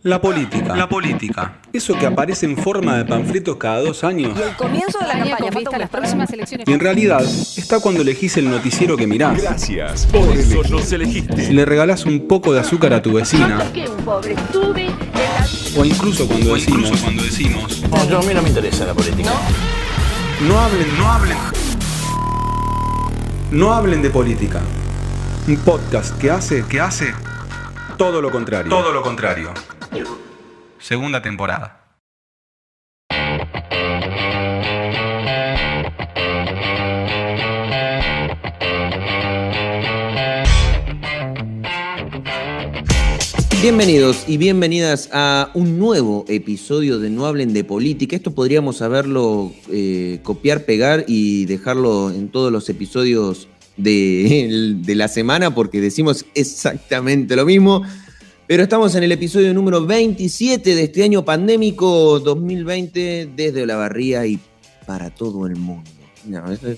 La política. La política. Eso que aparece en forma de panfletos cada 2 años. Y el comienzo de la campaña, con vista a las próximas elecciones. Y en realidad está cuando elegís el noticiero que mirás. Gracias por eso nos elegiste. Si le regalás un poco de azúcar a tu vecina. O incluso cuando decimos. No, a mí no me interesa la política. No hablen de política. Un podcast que hace todo lo contrario. Todo lo contrario. Segunda temporada. Bienvenidos y bienvenidas a un nuevo episodio de No Hablen de Política. Esto podríamos saberlo copiar, pegar y dejarlo en todos los episodios de la semana porque decimos exactamente lo mismo. Pero estamos en el episodio número 27 de este año pandémico 2020 desde Olavarría y para todo el mundo. No, eso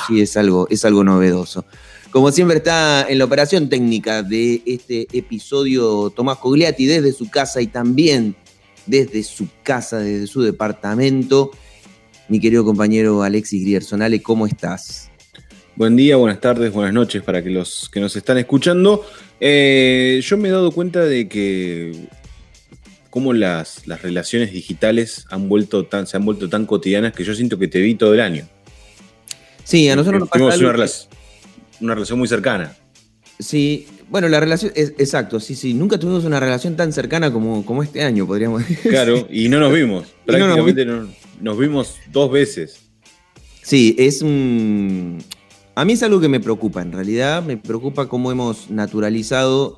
sí es algo novedoso. Como siempre está en la operación técnica de este episodio Tomás Cogliatti desde su casa y también desde su casa, desde su departamento. Mi querido compañero Alexis Griersonale, ¿cómo estás? Buen día, buenas tardes, buenas noches para que los que nos están escuchando. Yo me he dado cuenta de que cómo las relaciones digitales se han vuelto tan cotidianas que yo siento que te vi todo el año. Sí, a nosotros nos pasa algo una relación muy cercana. Sí, bueno, la relación, exacto, sí, nunca tuvimos una relación tan cercana como este año, podríamos decir. Claro, y no nos vimos, prácticamente nos vimos 2 veces. Sí, a mí es algo que me preocupa, en realidad me preocupa cómo hemos naturalizado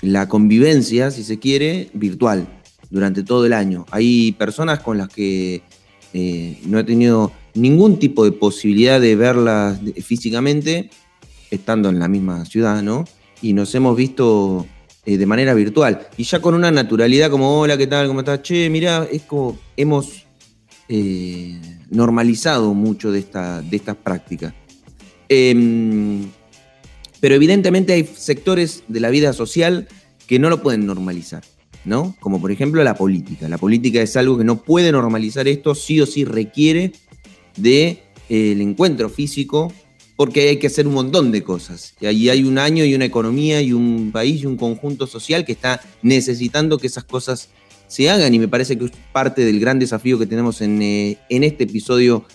la convivencia, si se quiere, virtual durante todo el año. Hay personas con las que no he tenido ningún tipo de posibilidad de verlas físicamente, estando en la misma ciudad, ¿no? Y nos hemos visto de manera virtual. Y ya con una naturalidad como, hola, ¿qué tal? ¿Cómo estás? Che, mirá, es como hemos normalizado mucho de estas prácticas. Pero evidentemente hay sectores de la vida social que no lo pueden normalizar, ¿no? Como por ejemplo la política. La política es algo que no puede normalizar esto, sí o sí requiere del encuentro físico, porque hay que hacer un montón de cosas. Y ahí hay un año y una economía y un país y un conjunto social que está necesitando que esas cosas se hagan, y me parece que es parte del gran desafío que tenemos en este episodio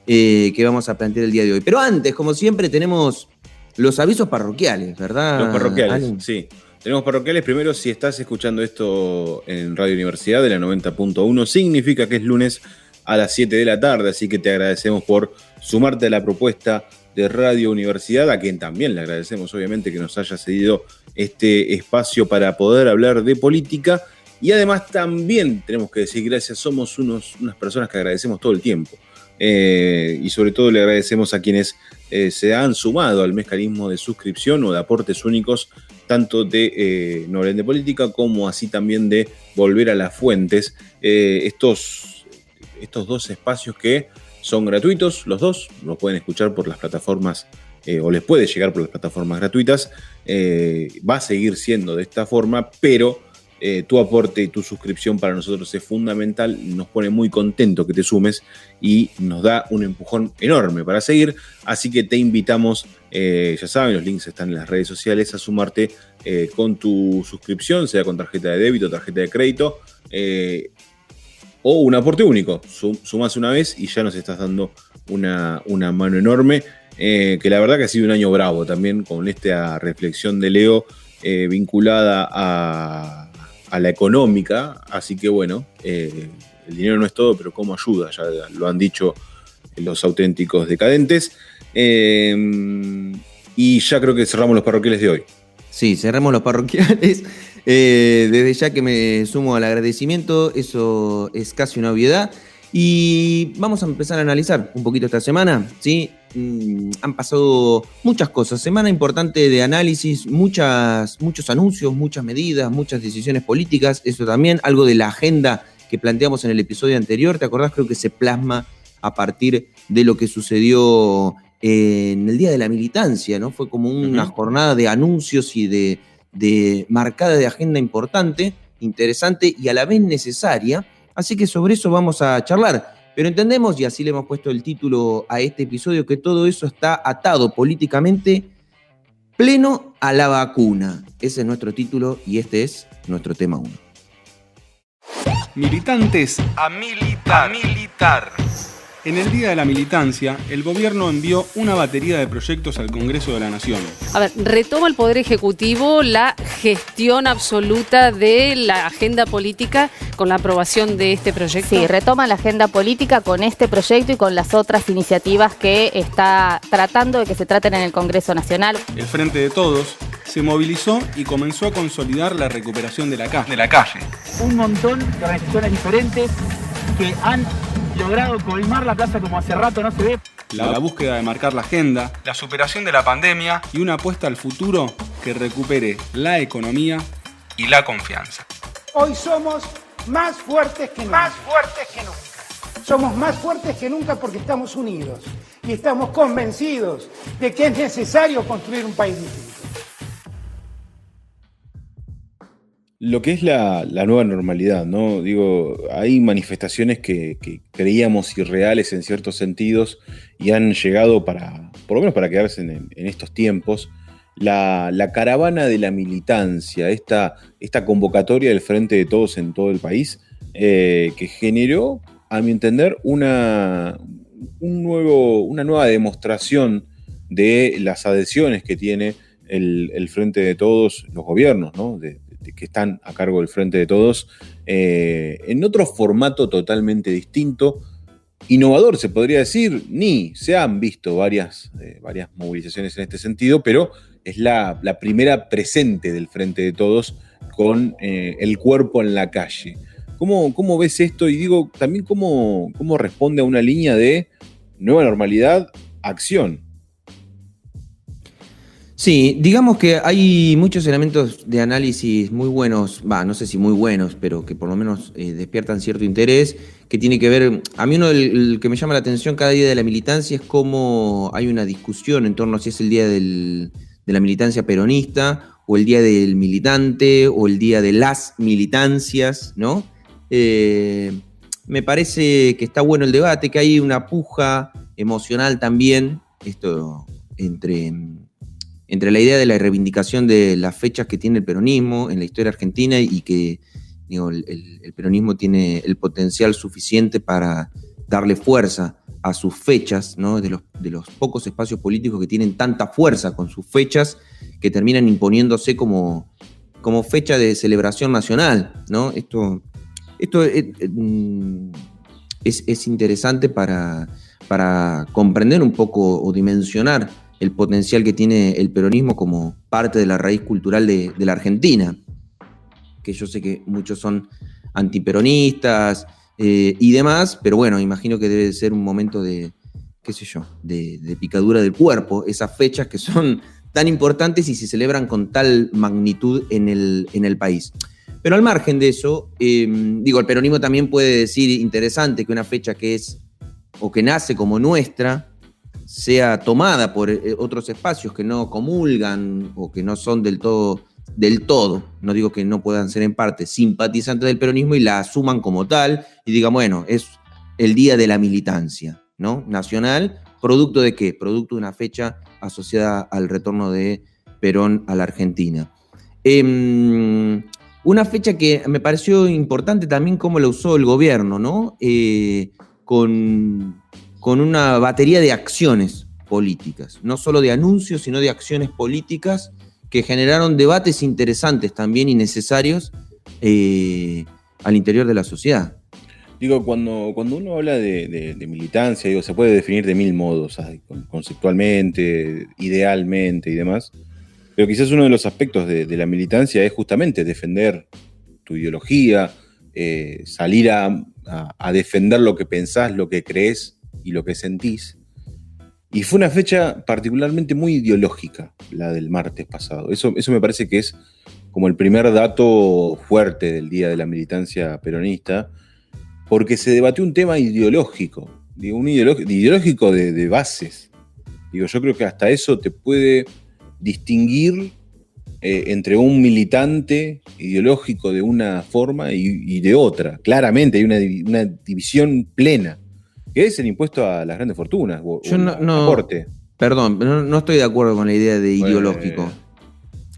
que vamos a plantear el día de hoy. Pero antes, como siempre, tenemos los avisos parroquiales, ¿verdad? Los parroquiales, ¿Alan? sí. Tenemos parroquiales. Primero, si estás escuchando esto en Radio Universidad de la 90.1, significa que es lunes a las 7 de la tarde, así que te agradecemos por sumarte a la propuesta de Radio Universidad, a quien también le agradecemos obviamente que nos haya cedido este espacio para poder hablar de política. Y además también tenemos que decir gracias, somos unas personas que agradecemos todo el tiempo. Y sobre todo le agradecemos a quienes se han sumado al mecanismo de suscripción o de aportes únicos, tanto de No Hablen de Política como así también de Volver a las Fuentes. Estos 2 espacios que son gratuitos, los dos, los pueden escuchar por las plataformas o les puede llegar por las plataformas gratuitas. Va a seguir siendo de esta forma, pero tu aporte y tu suscripción para nosotros es fundamental, nos pone muy contento que te sumes y nos da un empujón enorme para seguir, así que te invitamos, ya saben, los links están en las redes sociales, a sumarte con tu suscripción, sea con tarjeta de débito, tarjeta de crédito o un aporte único. Sumás una vez y ya nos estás dando una mano enorme, que la verdad que ha sido un año bravo también con esta reflexión de Leo vinculada a la económica, así que bueno, el dinero no es todo, pero cómo ayuda, ya lo han dicho los auténticos decadentes. Y ya creo que cerramos los parroquiales de hoy. Sí, cerramos los parroquiales. Desde ya que me sumo al agradecimiento, eso es casi una obviedad. Y vamos a empezar a analizar un poquito esta semana, ¿sí? Han pasado muchas cosas, semana importante de análisis, muchos anuncios, muchas medidas, muchas decisiones políticas, eso también, algo de la agenda que planteamos en el episodio anterior, ¿te acordás? Creo que se plasma a partir de lo que sucedió en el Día de la Militancia, ¿no? Fue como una jornada de anuncios y de marcada de agenda importante, interesante y a la vez necesaria. Así que sobre eso vamos a charlar. Pero entendemos, y así le hemos puesto el título a este episodio, que todo eso está atado políticamente pleno a la vacuna. Ese es nuestro título y este es nuestro tema 1. Militantes, A militar. en el Día de la Militancia, el gobierno envió una batería de proyectos al Congreso de la Nación. A ver, retoma el Poder Ejecutivo la gestión absoluta de la agenda política con la aprobación de este proyecto. Sí, retoma la agenda política con este proyecto y con las otras iniciativas que está tratando de que se traten en el Congreso Nacional. El Frente de Todos se movilizó y comenzó a consolidar la recuperación de la calle. De la calle. Un montón de organizaciones diferentes que han logrado colmar la plaza como hace rato no se ve. La búsqueda de marcar la agenda La superación de la pandemia y una apuesta al futuro que recupere la economía. y la confianza. Hoy somos más fuertes que nunca. Somos más fuertes que nunca porque estamos unidos y estamos convencidos de que es necesario construir un país distinto. Lo que es la nueva normalidad, ¿no? Digo, hay manifestaciones que creíamos irreales en ciertos sentidos y han llegado por lo menos para quedarse en estos tiempos. La caravana de la militancia, esta convocatoria del Frente de Todos en todo el país, que generó, a mi entender, una nueva demostración de las adhesiones que tiene el Frente de Todos, los gobiernos, ¿no? Que están a cargo del Frente de Todos, en otro formato totalmente distinto, innovador se podría decir. Ni se han visto varias movilizaciones en este sentido, pero es la primera presente del Frente de Todos con el cuerpo en la calle. ¿Cómo ves esto? Y digo, también cómo responde a una línea de nueva normalidad, acción. Sí, digamos que hay muchos elementos de análisis muy buenos, no sé si muy buenos, pero que por lo menos despiertan cierto interés, que tiene que ver, a mí el que me llama la atención cada día de la militancia es cómo hay una discusión en torno a si es el día de la militancia peronista, o el día del militante, o el día de las militancias, ¿no? Me parece que está bueno el debate, que hay una puja emocional también, esto entre la idea de la reivindicación de las fechas que tiene el peronismo en la historia argentina y que el peronismo tiene el potencial suficiente para darle fuerza a sus fechas, ¿no? De los pocos espacios políticos que tienen tanta fuerza con sus fechas que terminan imponiéndose como fecha de celebración nacional, ¿no? Esto es interesante para comprender un poco o dimensionar el potencial que tiene el peronismo como parte de la raíz cultural de la Argentina, que yo sé que muchos son antiperonistas y demás, pero bueno, imagino que debe ser un momento de picadura del cuerpo, esas fechas que son tan importantes y se celebran con tal magnitud en el país. Pero al margen de eso, el peronismo también puede decir, interesante, que una fecha que es o que nace como nuestra, sea tomada por otros espacios que no comulgan o que no son del todo, no digo que no puedan ser en parte simpatizantes del peronismo y la asuman como tal y digan, bueno, es el día de la militancia, ¿no? Nacional, ¿producto de qué? Producto de una fecha asociada al retorno de Perón a la Argentina. Una fecha que me pareció importante también cómo la usó el gobierno, ¿no? Con una batería de acciones políticas, no solo de anuncios, sino de acciones políticas que generaron debates interesantes también y necesarios al interior de la sociedad. Digo, cuando uno habla de militancia, se puede definir de mil modos, conceptualmente, idealmente y demás, pero quizás uno de los aspectos de la militancia es justamente defender tu ideología, salir a defender lo que pensás, lo que creés y lo que sentís. Y fue una fecha particularmente muy ideológica, la del martes pasado. Eso me parece que es como el primer dato fuerte del Día de la Militancia Peronista, porque se debatió un tema ideológico, ideológico de bases. Yo creo que hasta eso te puede distinguir entre un militante ideológico de una forma y de otra. Claramente hay una división plena, que es el impuesto a las grandes fortunas. Yo aporte. Perdón, no estoy de acuerdo con la idea de ideológico.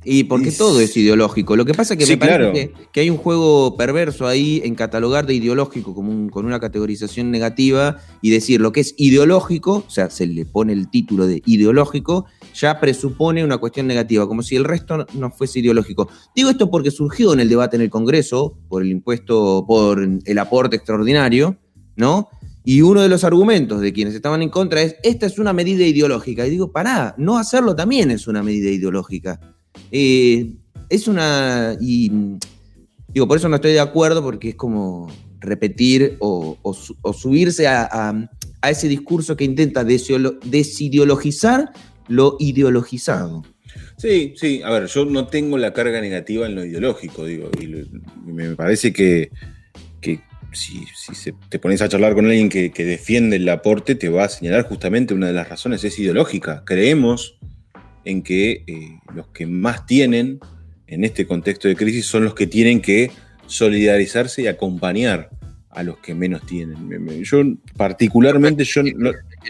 Y porque todo es ideológico. Lo que pasa es que me parece que hay un juego perverso ahí en catalogar de ideológico con una categorización negativa y decir lo que es ideológico, o sea, se le pone el título de ideológico, ya presupone una cuestión negativa, como si el resto no fuese ideológico. Digo esto porque surgió en el debate en el Congreso por el impuesto, por el aporte extraordinario, ¿no? Y uno de los argumentos de quienes estaban en contra es, esta es una medida ideológica. Y digo, pará, no hacerlo también es una medida ideológica. Es una... Y digo, por eso no estoy de acuerdo, porque es como repetir o subirse a ese discurso que intenta desideologizar lo ideologizado. Sí, a ver, yo no tengo la carga negativa en lo ideológico, digo, y me parece que si te pones a charlar con alguien que defiende el aporte, te va a señalar justamente una de las razones es ideológica. Creemos en que los que más tienen en este contexto de crisis son los que tienen que solidarizarse y acompañar a los que menos tienen. Yo particularmente...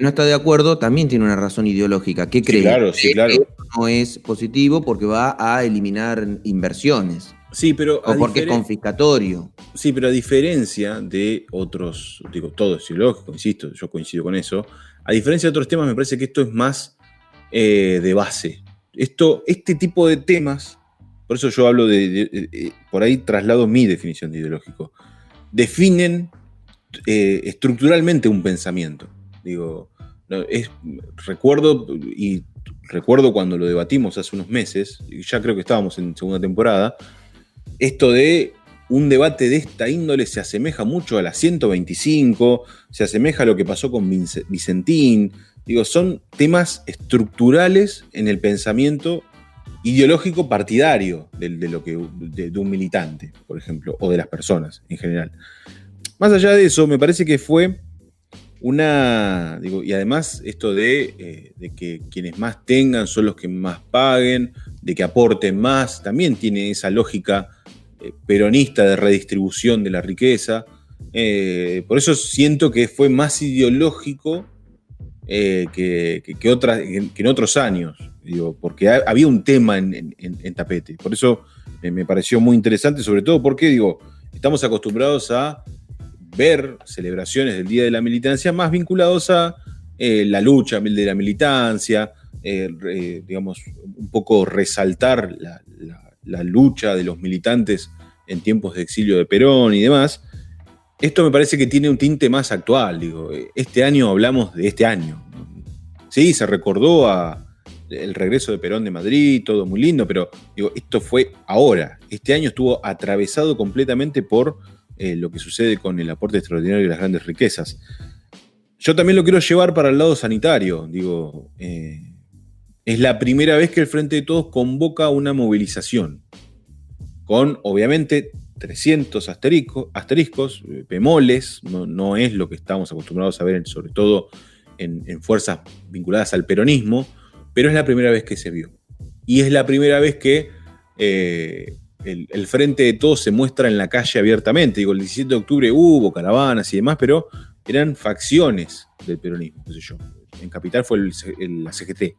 no está de acuerdo, también tiene una razón ideológica. ¿Qué cree? Sí, claro. Esto no es positivo porque va a eliminar inversiones. Sí, pero... O porque es confiscatorio. Sí, pero a diferencia de otros... Digo, todo es ideológico, insisto, yo coincido con eso. A diferencia de otros temas, me parece que esto es más de base. Este tipo de temas, por eso yo hablo por ahí traslado mi definición de ideológico, definen estructuralmente un pensamiento. Digo, recuerdo cuando lo debatimos hace unos meses, y ya creo que estábamos en segunda temporada, esto de un debate de esta índole se asemeja mucho a la 125, se asemeja a lo que pasó con Vicentín. Digo, son temas estructurales en el pensamiento ideológico partidario de un militante, por ejemplo, o de las personas en general. Más allá de eso, me parece que fue y además esto de que quienes más tengan son los que más paguen, de que aporten más, también tiene esa lógica peronista de redistribución de la riqueza. Por eso siento que fue más ideológico que en otros años, digo, porque había un tema en tapete. Por eso me pareció muy interesante, sobre todo porque, digo, estamos acostumbrados a ver celebraciones del Día de la Militancia más vinculados a la lucha de la militancia, digamos, un poco resaltar la lucha de los militantes en tiempos de exilio de Perón y demás. Esto me parece que tiene un tinte más actual, digo, este año hablamos de este año. Sí, se recordó el regreso de Perón de Madrid, todo muy lindo, pero digo, esto fue ahora. Este año estuvo atravesado completamente por lo que sucede con el aporte extraordinario de las grandes riquezas. Yo también lo quiero llevar para el lado sanitario, digo, es la primera vez que el Frente de Todos convoca una movilización, con obviamente 300 asteriscos, bemoles, no es lo que estamos acostumbrados a ver, sobre todo en fuerzas vinculadas al peronismo, pero es la primera vez que se vio. Y es la primera vez que el Frente de Todos se muestra en la calle abiertamente. Digo, el 17 de octubre hubo caravanas y demás, pero eran facciones del peronismo, qué sé yo. En Capital fue la CGT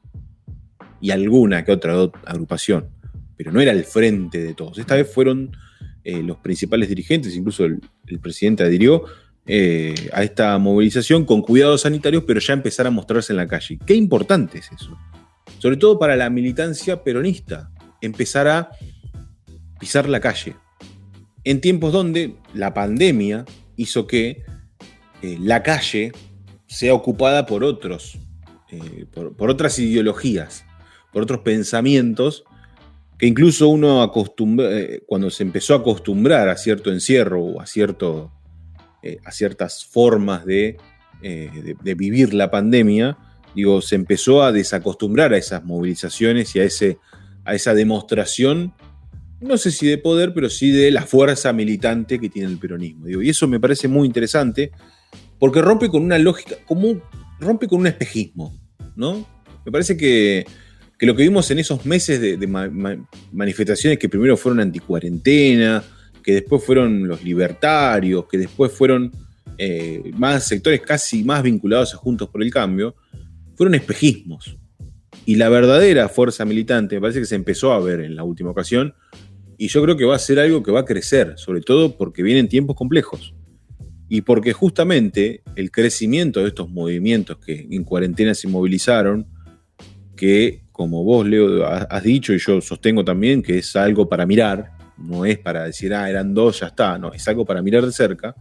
y alguna que otra agrupación, pero no era el Frente de Todos. Esta vez fueron los principales dirigentes, incluso el presidente adhirió a esta movilización con cuidados sanitarios, pero ya empezar a mostrarse en la calle. Qué importante es eso, sobre todo para la militancia peronista, empezar a pisar la calle, en tiempos donde la pandemia hizo que la calle sea ocupada por otros, por otras ideologías, por otros pensamientos, que incluso uno cuando se empezó a acostumbrar a cierto encierro o a ciertas formas de vivir la pandemia, digo, se empezó a desacostumbrar a esas movilizaciones y a esa demostración, no sé si de poder, pero sí de la fuerza militante que tiene el peronismo. Digo, y eso me parece muy interesante, porque rompe con una lógica, rompe con un espejismo, ¿no? Me parece que que lo que vimos en esos meses de manifestaciones que primero fueron anticuarentena, que después fueron los libertarios, que después fueron más sectores casi más vinculados a Juntos por el Cambio, fueron espejismos. Y la verdadera fuerza militante me parece que se empezó a ver en la última ocasión, y yo creo que va a ser algo que va a crecer, sobre todo porque vienen tiempos complejos. Y porque justamente el crecimiento de estos movimientos que en cuarentena se movilizaron, que como vos, Leo, has dicho y yo sostengo también que es algo para mirar, no es para decir, eran 2, ya está, no, es algo para mirar de cerca,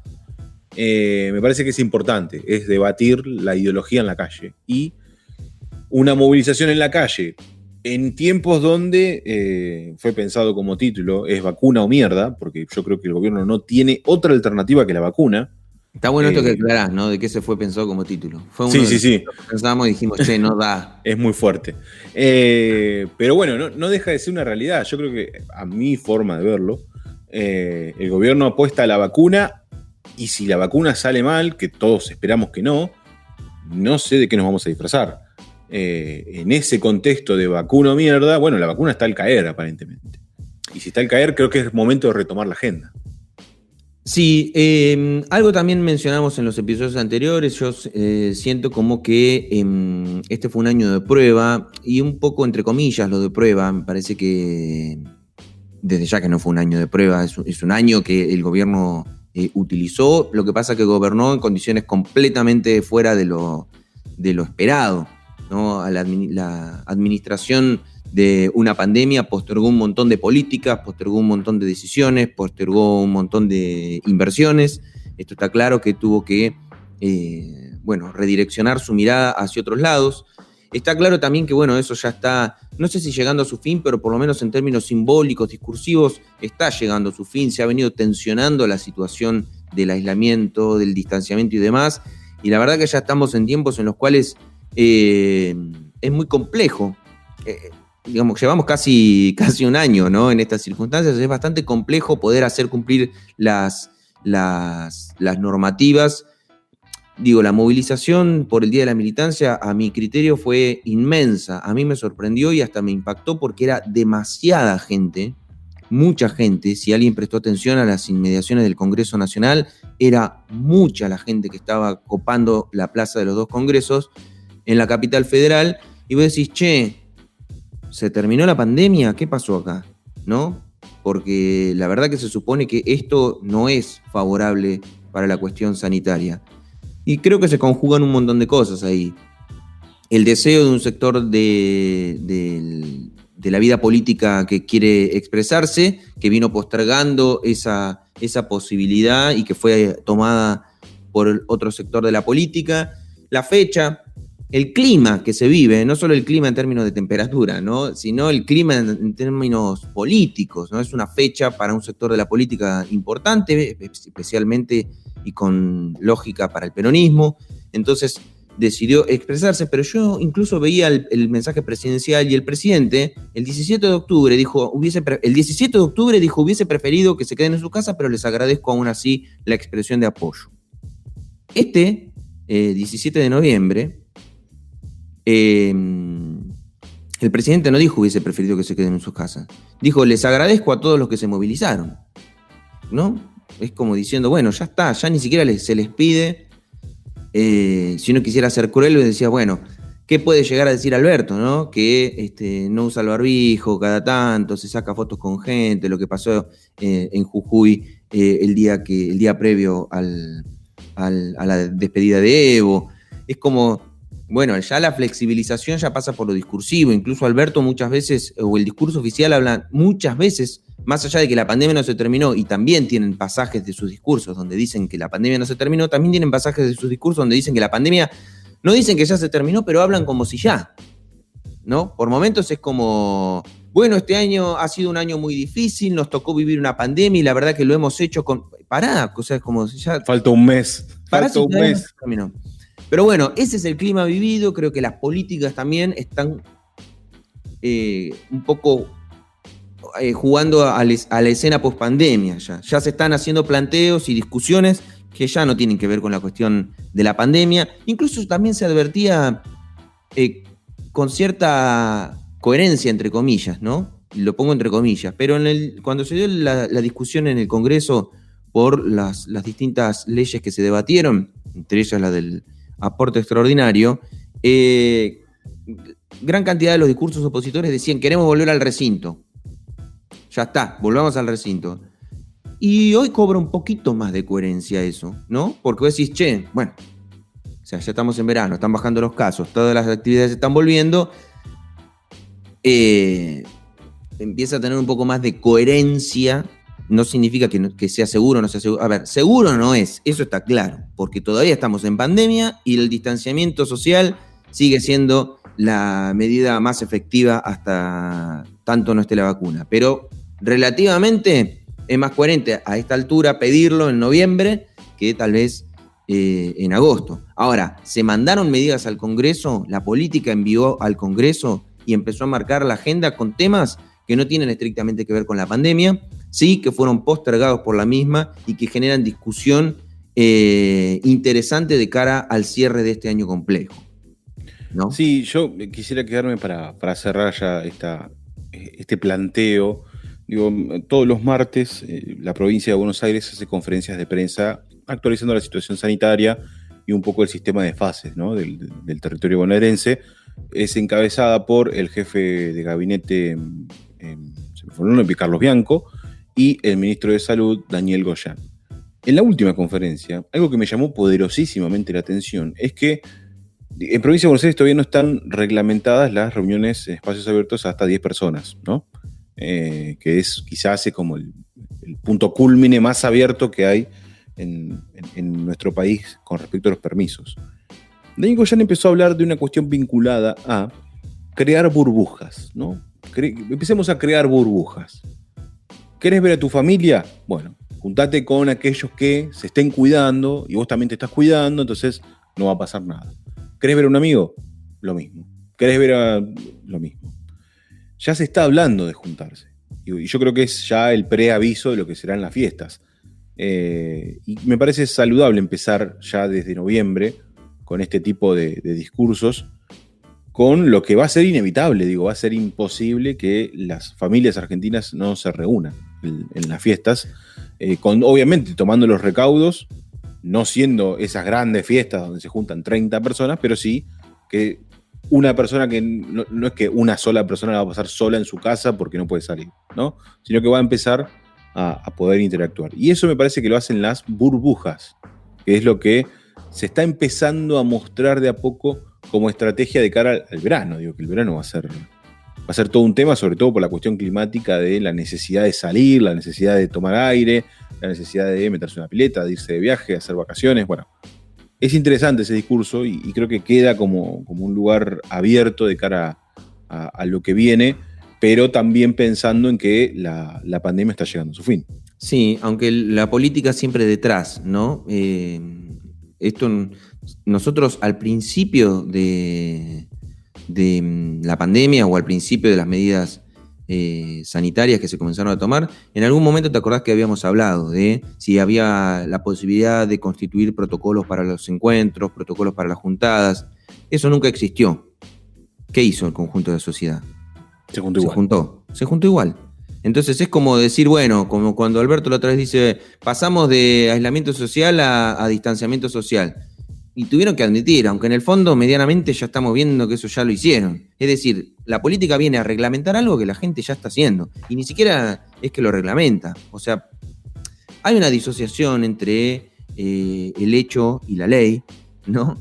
me parece que es importante, es debatir la ideología en la calle. Y una movilización en la calle en tiempos donde fue pensado como título, es vacuna o mierda, porque yo creo que el gobierno no tiene otra alternativa que la vacuna. Está bueno esto que aclarás, ¿no? De qué se fue pensado como título. Fue uno sí. Pensamos y dijimos, no da. Es muy fuerte. Pero bueno, no deja de ser una realidad. Yo creo que, a mi forma de verlo, el gobierno apuesta a la vacuna, y si la vacuna sale mal, que todos esperamos que no sé de qué nos vamos a disfrazar. En ese contexto de vacuna o mierda, bueno, la vacuna está al caer, aparentemente. Y si está al caer, creo que es momento de retomar la agenda. Sí, algo también mencionamos en los episodios anteriores. Yo siento como que este fue un año de prueba, y un poco entre comillas lo de prueba. Me parece que desde ya que no fue un año de prueba, es un año que el gobierno utilizó. Lo que pasa es que gobernó en condiciones completamente fuera de lo esperado, ¿no? A la administración de una pandemia postergó un montón de políticas, postergó un montón de decisiones, postergó un montón de inversiones. Esto está claro que tuvo que redireccionar su mirada hacia otros lados. Está claro también que eso ya está, no sé si llegando a su fin, pero por lo menos en términos simbólicos, discursivos, está llegando a su fin. Se ha venido tensionando la situación del aislamiento, del distanciamiento y demás, y la verdad que ya estamos en tiempos en los cuales es muy complejo. Llevamos casi un año, ¿no? En estas circunstancias es bastante complejo poder hacer cumplir las normativas. La movilización por el Día de la Militancia, a mi criterio, fue inmensa. A mí me sorprendió y hasta me impactó porque era demasiada gente, mucha gente. Si alguien prestó atención a las inmediaciones del Congreso Nacional, era mucha la gente que estaba copando la plaza de los dos congresos en la capital federal. Y vos decís, ¿se terminó la pandemia? ¿Qué pasó acá? ¿No? Porque la verdad que se supone que esto no es favorable para la cuestión sanitaria. Y creo que se conjugan un montón de cosas ahí. El deseo de un sector de la vida política que quiere expresarse, que vino postergando esa posibilidad y que fue tomada por otro sector de la política. La fecha, el clima que se vive, no solo el clima en términos de temperatura, ¿no? Sino el clima en términos políticos, ¿no? Es una fecha para un sector de la política importante, especialmente y con lógica para el peronismo. Entonces decidió expresarse, pero yo incluso veía el mensaje presidencial, y el presidente el 17 de octubre dijo hubiese preferido que se queden en su casa, pero les agradezco aún así la expresión de apoyo. 17 de noviembre, el presidente no dijo hubiese preferido que se queden en sus casas. Dijo, les agradezco a todos los que se movilizaron, ¿no? Es como diciendo, ya está, ya ni siquiera se les pide. Si uno quisiera ser cruel, le decía, ¿qué puede llegar a decir Alberto, no? Que no usa el barbijo cada tanto, se saca fotos con gente, lo que pasó en Jujuy el día previo a la despedida de Evo. Es como, ya la flexibilización ya pasa por lo discursivo. Incluso Alberto muchas veces, o el discurso oficial habla muchas veces, más allá de que la pandemia no se terminó, y también tienen pasajes de sus discursos donde dicen que la pandemia no se terminó, también tienen pasajes de sus discursos donde dicen que la pandemia, no dicen que ya se terminó, pero hablan como si ya, ¿no? Por momentos es como, este año ha sido un año muy difícil, nos tocó vivir una pandemia y la verdad que lo hemos hecho con... es como si ya... Falta un mes. Terminó. Pero ese es el clima vivido. Creo que las políticas también están un poco jugando a la escena post-pandemia. Ya se están haciendo planteos y discusiones que ya no tienen que ver con la cuestión de la pandemia. Incluso también se advertía con cierta coherencia, entre comillas, ¿no? Lo pongo entre comillas, pero cuando se dio la discusión en el Congreso por las distintas leyes que se debatieron, entre ellas la del aporte extraordinario, gran cantidad de los discursos opositores decían queremos volver al recinto. Ya está, volvamos al recinto. Y hoy cobra un poquito más de coherencia eso, ¿no? Porque vos decís, bueno, o sea, ya estamos en verano, están bajando los casos, todas las actividades se están volviendo, empieza a tener un poco más de coherencia. No significa que sea seguro o no sea seguro. A ver, seguro no es, eso está claro, porque todavía estamos en pandemia y el distanciamiento social sigue siendo la medida más efectiva hasta tanto no esté la vacuna. Pero relativamente es más coherente a esta altura pedirlo en noviembre que tal vez en agosto. Ahora, se mandaron medidas al Congreso, la política envió al Congreso y empezó a marcar la agenda con temas que no tienen estrictamente que ver con la pandemia, sí que fueron postergados por la misma y que generan discusión interesante de cara al cierre de este año complejo, ¿no? Sí, yo quisiera quedarme para cerrar ya este planteo. Digo, todos los martes la provincia de Buenos Aires hace conferencias de prensa actualizando la situación sanitaria y un poco el sistema de fases, ¿no? del territorio bonaerense. Es encabezada por el jefe de gabinete, se me fue el nombre, Carlos Bianco, y el ministro de Salud, Daniel Goyan. En la última conferencia, algo que me llamó poderosísimamente la atención es que en provincia de Buenos Aires todavía no están reglamentadas las reuniones en espacios abiertos hasta 10 personas, ¿no? Que es quizás como el punto cúlmine más abierto que hay en nuestro país con respecto a los permisos. Daniel Goyan empezó a hablar de una cuestión vinculada a crear burbujas, ¿no? Empecemos a crear burbujas. ¿Querés ver a tu familia? Bueno, juntate con aquellos que se estén cuidando y vos también te estás cuidando, entonces no va a pasar nada. ¿Querés ver a un amigo? Lo mismo. ¿Querés ver a lo mismo? Ya se está hablando de juntarse. Y yo creo que es ya el preaviso de lo que serán las fiestas. Y me parece saludable empezar ya desde noviembre con este tipo de discursos, con lo que va a ser inevitable, digo, va a ser imposible que las familias argentinas no se reúnan en las fiestas, obviamente tomando los recaudos, no siendo esas grandes fiestas donde se juntan 30 personas, pero sí que una persona que no es que una sola persona la va a pasar sola en su casa porque no puede salir, ¿no? Sino que va a empezar a poder interactuar. Y eso me parece que lo hacen las burbujas, que es lo que se está empezando a mostrar de a poco como estrategia de cara al verano. Digo que el verano va a ser todo un tema, sobre todo por la cuestión climática de la necesidad de salir, la necesidad de tomar aire, la necesidad de meterse en una pileta, de irse de viaje, de hacer vacaciones. Bueno, es interesante ese discurso y creo que queda como un lugar abierto de cara a lo que viene, pero también pensando en que la pandemia está llegando a su fin. Sí, aunque la política siempre detrás, ¿no? Nosotros al principio de la pandemia o al principio de las medidas sanitarias que se comenzaron a tomar, en algún momento te acordás que habíamos hablado de si había la posibilidad de constituir protocolos para los encuentros, protocolos para las juntadas. Eso nunca existió. ¿Qué hizo el conjunto de la sociedad? Se juntó igual. Entonces es como decir, bueno, como cuando Alberto la otra vez dice, pasamos de aislamiento social a distanciamiento social. Y tuvieron que admitir, aunque en el fondo medianamente ya estamos viendo que eso ya lo hicieron. Es decir, la política viene a reglamentar algo que la gente ya está haciendo. Y ni siquiera es que lo reglamenta. O sea, hay una disociación entre el hecho y la ley, ¿no?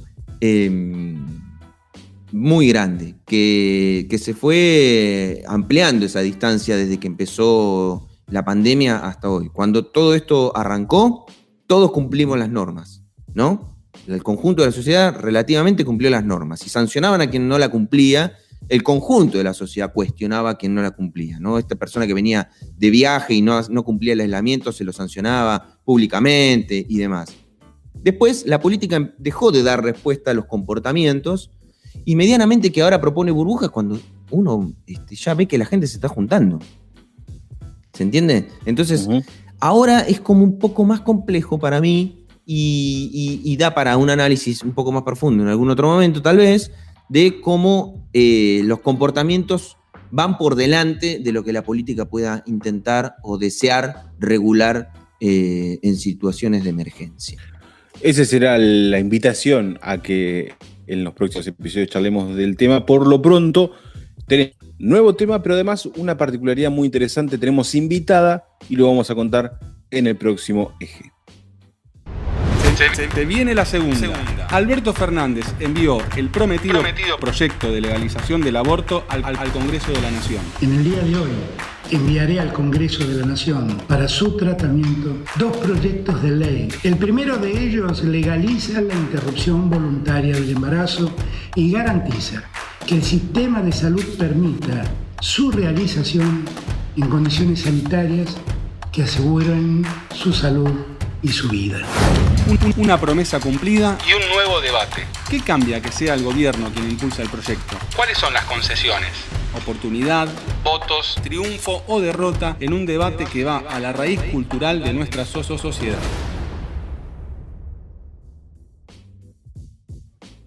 Muy grande, que se fue ampliando esa distancia desde que empezó la pandemia hasta hoy. Cuando todo esto arrancó, todos cumplimos las normas, ¿no? El conjunto de la sociedad relativamente cumplió las normas y sancionaban a quien no la cumplía. El conjunto de la sociedad cuestionaba a quien no la cumplía, ¿no? Esta persona que venía de viaje y no cumplía el aislamiento se lo sancionaba públicamente y demás. Después, la política dejó de dar respuesta a los comportamientos y medianamente que ahora propone burbujas cuando uno ya ve que la gente se está juntando. ¿Se entiende? Entonces, ahora es como un poco más complejo para mí y da para un análisis un poco más profundo en algún otro momento, tal vez, de cómo los comportamientos van por delante de lo que la política pueda intentar o desear regular en situaciones de emergencia. Esa será la invitación a que en los próximos episodios charlemos del tema. Por lo pronto, tenemos nuevo tema, pero además una particularidad muy interesante. Tenemos invitada y lo vamos a contar en el próximo eje. Se viene la segunda. Alberto Fernández envió el prometido proyecto de legalización del aborto al Congreso de la Nación. En el día de hoy enviaré al Congreso de la Nación para su tratamiento 2 proyectos de ley. El primero de ellos legaliza la interrupción voluntaria del embarazo y garantiza que el sistema de salud permita su realización en condiciones sanitarias que aseguren su salud y su vida. Una promesa cumplida Y un nuevo debate. ¿Qué cambia que sea el gobierno quien impulsa el proyecto? ¿Cuáles son las concesiones? Oportunidad, Votos. triunfo o derrota en un debate que va a la raíz cultural de nuestra sociedad.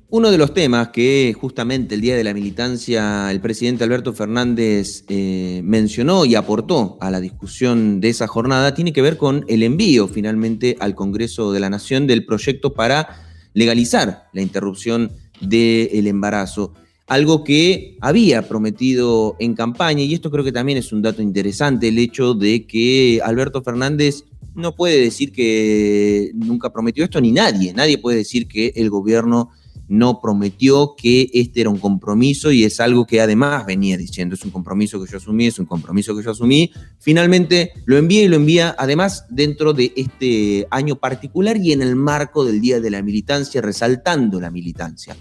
Uno de los temas que justamente el Día de la Militancia el presidente Alberto Fernández mencionó y aportó a la discusión de esa jornada tiene que ver con el envío finalmente al Congreso de la Nación del proyecto para legalizar la interrupción del embarazo. Algo que había prometido en campaña, y esto creo que también es un dato interesante, el hecho de que Alberto Fernández no puede decir que nunca prometió esto, ni nadie puede decir que el gobierno no prometió, que este era un compromiso y es algo que además venía diciendo, es un compromiso que yo asumí, finalmente lo envía además dentro de este año particular y en el marco del Día de la Militancia, resaltando la militancia.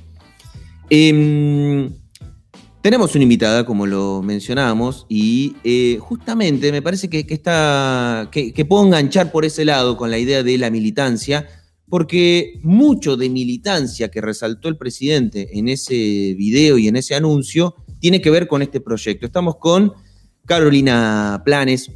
Tenemos una invitada, como lo mencionábamos, y justamente me parece que puedo enganchar por ese lado con la idea de la militancia, porque mucho de militancia que resaltó el presidente en ese video y en ese anuncio tiene que ver con este proyecto. Estamos con Carolina Planes.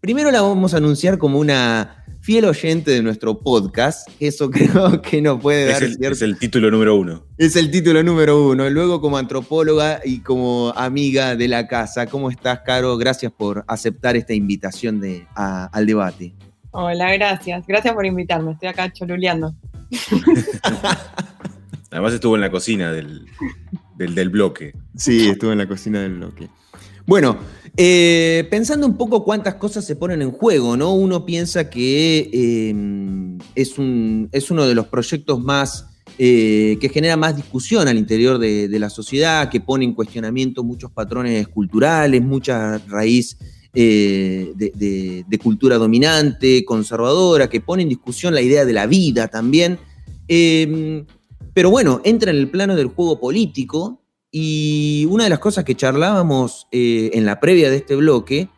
Primero la vamos a anunciar como una fiel oyente de nuestro podcast. Eso creo que nos puede dar cierto... Es el título número 1. Es el título número 1. Luego como antropóloga y como amiga de la casa. ¿Cómo estás, Caro? Gracias por aceptar esta invitación al debate. Hola, gracias. Gracias por invitarme. Estoy acá choluleando. Además estuvo en la cocina del bloque. Sí, estuvo en la cocina del bloque. Bueno, pensando un poco cuántas cosas se ponen en juego, ¿no? Uno piensa que es uno de los proyectos más que genera más discusión al interior de la sociedad, que pone en cuestionamiento muchos patrones culturales, mucha raíz de cultura dominante, conservadora, que pone en discusión la idea de la vida también. Pero bueno, entra en el plano del juego político y una de las cosas que charlábamos en la previa de este bloque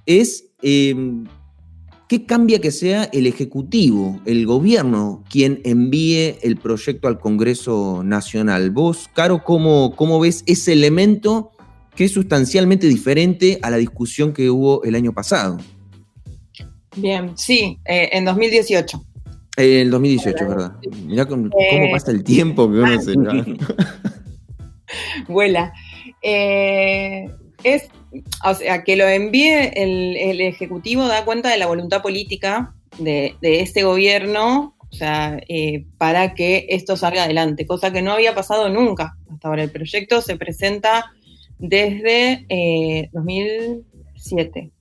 es qué cambia que sea el Ejecutivo, el gobierno, quien envíe el proyecto al Congreso Nacional. Vos, Caro, ¿cómo ves ese elemento que es sustancialmente diferente a la discusión que hubo el año pasado? Bien, sí, en 2018. En 2018, ¿verdad? Mirá cómo pasa el tiempo que uno se... Vuela. O sea, que lo envíe el Ejecutivo da cuenta de la voluntad política de este gobierno, o sea, para que esto salga adelante, cosa que no había pasado nunca hasta ahora. El proyecto se presenta desde 2007.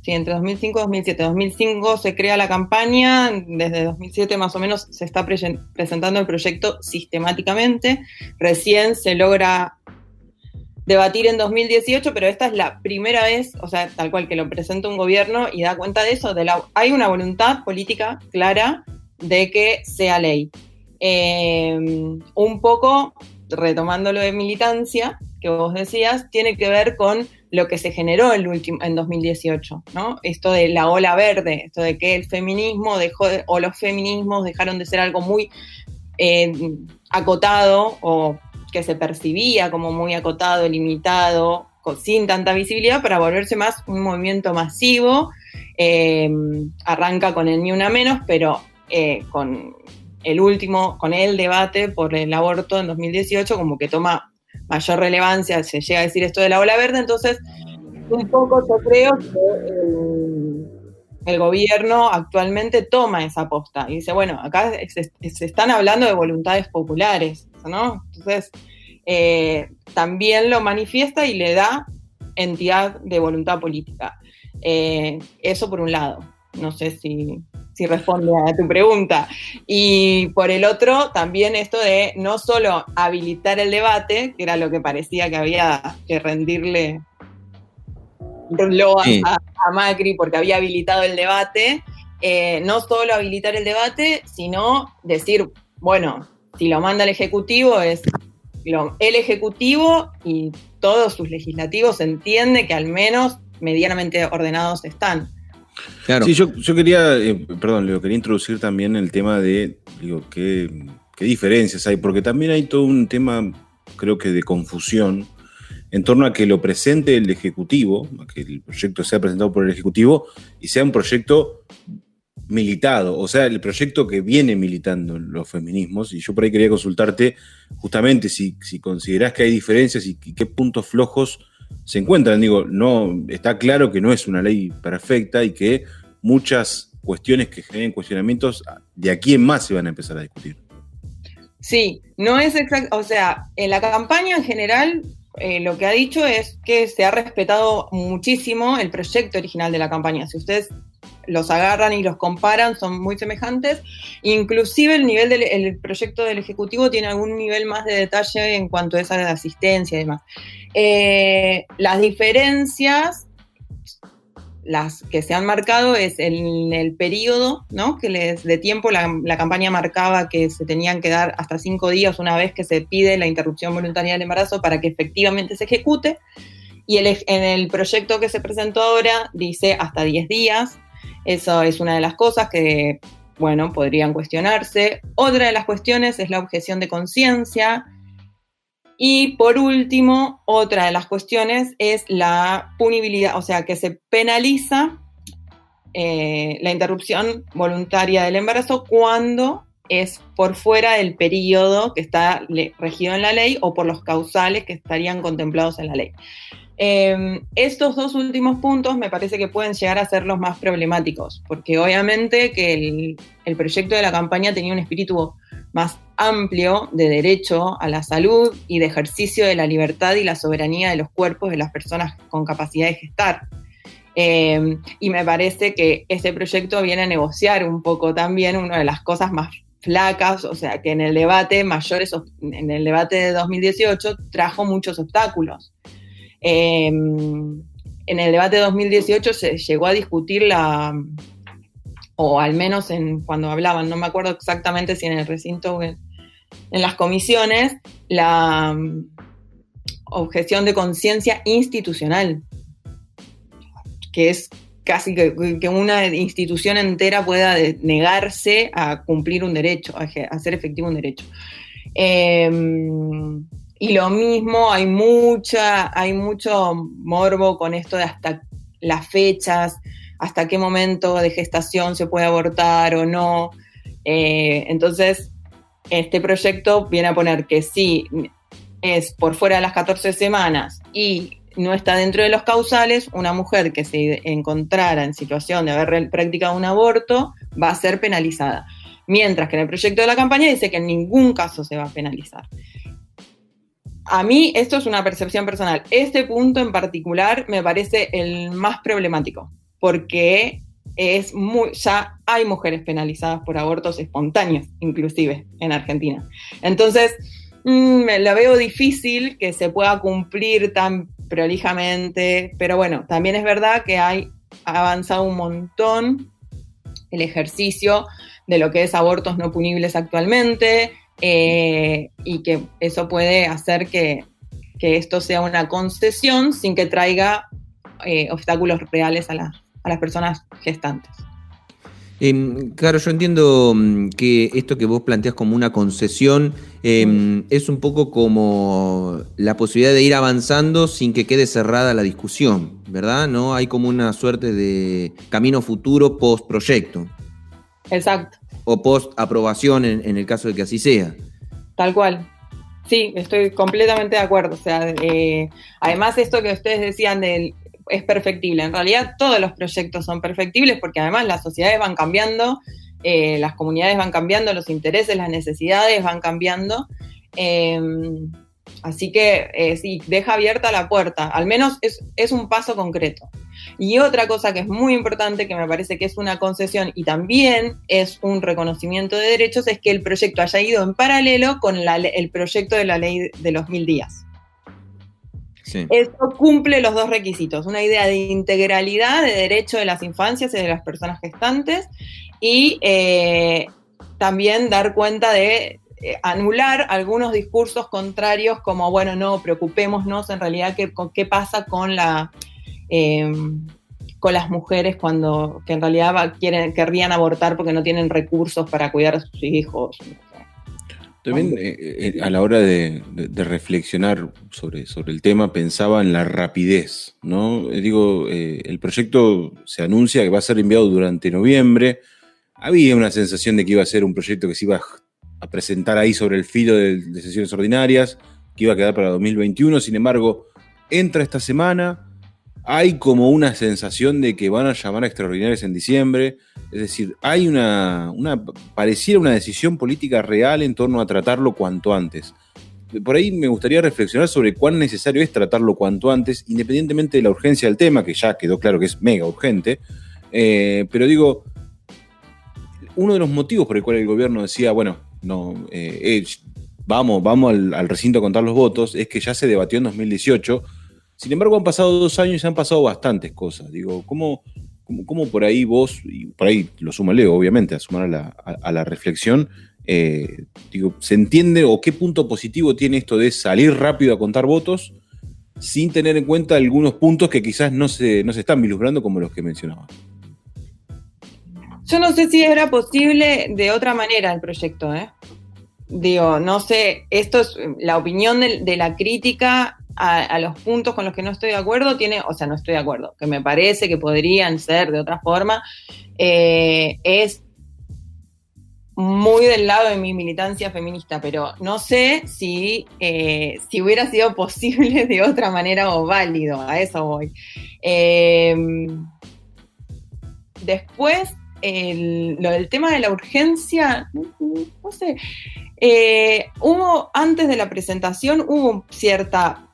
Sí, entre 2005 y 2007. 2005 se crea la campaña, desde 2007 más o menos se está presentando el proyecto sistemáticamente. Recién se logra debatir en 2018, pero esta es la primera vez, o sea, tal cual que lo presenta un gobierno y da cuenta de eso, hay una voluntad política clara de que sea ley. Un poco, retomando lo de militancia, que vos decías, tiene que ver con lo que se generó en 2018, ¿no? Esto de la ola verde, esto de que el feminismo los feminismos dejaron de ser algo muy acotado, o que se percibía como muy acotado, limitado, sin tanta visibilidad, para volverse más un movimiento masivo. Arranca con el Ni Una Menos, pero con el debate por el aborto en 2018 como que toma mayor relevancia se llega a decir esto de la ola verde, entonces un poco yo creo que el gobierno actualmente toma esa posta y dice, bueno, acá se están hablando de voluntades populares, ¿no? Entonces también lo manifiesta y le da entidad de voluntad política. Eso por un lado, no sé si responde a tu pregunta. Y por el otro, también esto de no solo habilitar el debate, que era lo que parecía que había que rendirle a Macri porque había habilitado el debate, no solo habilitar el debate, sino decir, bueno, si lo manda el Ejecutivo es el Ejecutivo y todos sus legislativos entiende que al menos medianamente ordenados están. Claro. Sí, yo quería, Leo, quería introducir también el tema de, qué diferencias hay, porque también hay todo un tema, creo que de confusión, en torno a que lo presente el Ejecutivo, a que el proyecto sea presentado por el Ejecutivo y sea un proyecto militado, o sea, el proyecto que viene militando los feminismos, y yo por ahí quería consultarte justamente si considerás que hay diferencias y qué puntos flojos se encuentran. Digo, no, está claro que no es una ley perfecta y que muchas cuestiones que generen cuestionamientos de aquí en más se van a empezar a discutir. Sí, no es exacto, o sea, en la campaña en general lo que ha dicho es que se ha respetado muchísimo el proyecto original de la campaña. Si ustedes los agarran y los comparan, son muy semejantes. Inclusive el nivel del proyecto del Ejecutivo tiene algún nivel más de detalle en cuanto a esa asistencia y demás. Las diferencias, las que se han marcado es en el periodo, ¿no? Que de tiempo la campaña marcaba que se tenían que dar hasta 5 días una vez que se pide la interrupción voluntaria del embarazo para que efectivamente se ejecute. Y en el proyecto que se presentó ahora dice hasta 10 días. Eso es una de las cosas que, bueno, podrían cuestionarse. Otra de las cuestiones es la objeción de conciencia. Y por último, otra de las cuestiones es la punibilidad, o sea, que se penaliza la interrupción voluntaria del embarazo cuando es por fuera del periodo que está regido en la ley o por los causales que estarían contemplados en la ley. Estos dos últimos puntos me parece que pueden llegar a ser los más problemáticos, porque obviamente que el proyecto de la campaña tenía un espíritu más amplio de derecho a la salud y de ejercicio de la libertad y la soberanía de los cuerpos de las personas con capacidad de gestar. Y me parece que este proyecto viene a negociar un poco también una de las cosas más flacas, o sea, que en el debate de 2018 trajo muchos obstáculos. En el debate de 2018 se llegó a discutir o al menos cuando hablaban, no me acuerdo exactamente si en el recinto o en las comisiones, la objeción de conciencia institucional, que es casi que una institución entera pueda negarse a cumplir un derecho, a hacer efectivo un derecho. Y lo mismo, hay mucho morbo con esto de hasta las fechas, hasta qué momento de gestación se puede abortar o no. Entonces, este proyecto viene a poner que si es por fuera de las 14 semanas y no está dentro de los causales, una mujer que se encontrara en situación de haber practicado un aborto va a ser penalizada. Mientras que en el proyecto de la campaña dice que en ningún caso se va a penalizar. A mí, esto es una percepción personal. Este punto en particular me parece el más problemático, porque ya hay mujeres penalizadas por abortos espontáneos, inclusive, en Argentina. Entonces, la veo difícil que se pueda cumplir tan prolijamente, pero bueno, también es verdad que ha avanzado un montón el ejercicio de lo que es abortos no punibles actualmente, y que eso puede hacer que esto sea una concesión sin que traiga obstáculos reales a las personas gestantes. Claro, yo entiendo que esto que vos planteás como una concesión es un poco como la posibilidad de ir avanzando sin que quede cerrada la discusión, ¿verdad? ¿No? Hay como una suerte de camino futuro post proyecto. Exacto. O post aprobación en el caso de que así sea. Tal cual. Sí, estoy completamente de acuerdo. O sea, además esto que ustedes decían es perfectible. En realidad todos los proyectos son perfectibles porque además las sociedades van cambiando, las comunidades van cambiando, los intereses, las necesidades van cambiando. Así que sí, deja abierta la puerta. Al menos es un paso concreto. Y otra cosa que es muy importante, que me parece que es una concesión y también es un reconocimiento de derechos, es que el proyecto haya ido en paralelo con el proyecto de la ley de los 1000 días. Sí. Esto cumple los dos requisitos, una idea de integralidad de derecho de las infancias y de las personas gestantes y también dar cuenta de anular algunos discursos contrarios como, bueno, no, preocupémonos en realidad qué pasa con las mujeres que en realidad querrían abortar porque no tienen recursos para cuidar a sus hijos. También a la hora de reflexionar sobre el tema pensaba en la rapidez, ¿no? El proyecto se anuncia que va a ser enviado durante noviembre. Había una sensación de que iba a ser un proyecto que se iba a presentar ahí sobre el filo de sesiones ordinarias, que iba a quedar para 2021. Sin embargo, entra esta semana. Hay como una sensación de que van a llamar a extraordinarias en diciembre, es decir, hay pareciera una decisión política real en torno a tratarlo cuanto antes. Por ahí me gustaría reflexionar sobre cuán necesario es tratarlo cuanto antes, independientemente de la urgencia del tema, que ya quedó claro que es mega urgente, pero uno de los motivos por el cual el gobierno decía, bueno, no, vamos al recinto a contar los votos, es que ya se debatió en 2018. Sin embargo, han pasado 2 años y han pasado bastantes cosas. ¿Cómo por ahí vos, y por ahí lo suma Leo, obviamente, a sumar a la reflexión, se entiende o qué punto positivo tiene esto de salir rápido a contar votos sin tener en cuenta algunos puntos que quizás no se están vislumbrando como los que mencionaba? Yo no sé si era posible de otra manera el proyecto, no sé, esto es la opinión de la crítica a los puntos con los que no estoy de acuerdo, no estoy de acuerdo, que me parece que podrían ser de otra forma, es muy del lado de mi militancia feminista, pero no sé si hubiera sido posible de otra manera o válido, a eso voy. Después, lo del tema de la urgencia, no sé, antes de la presentación hubo cierta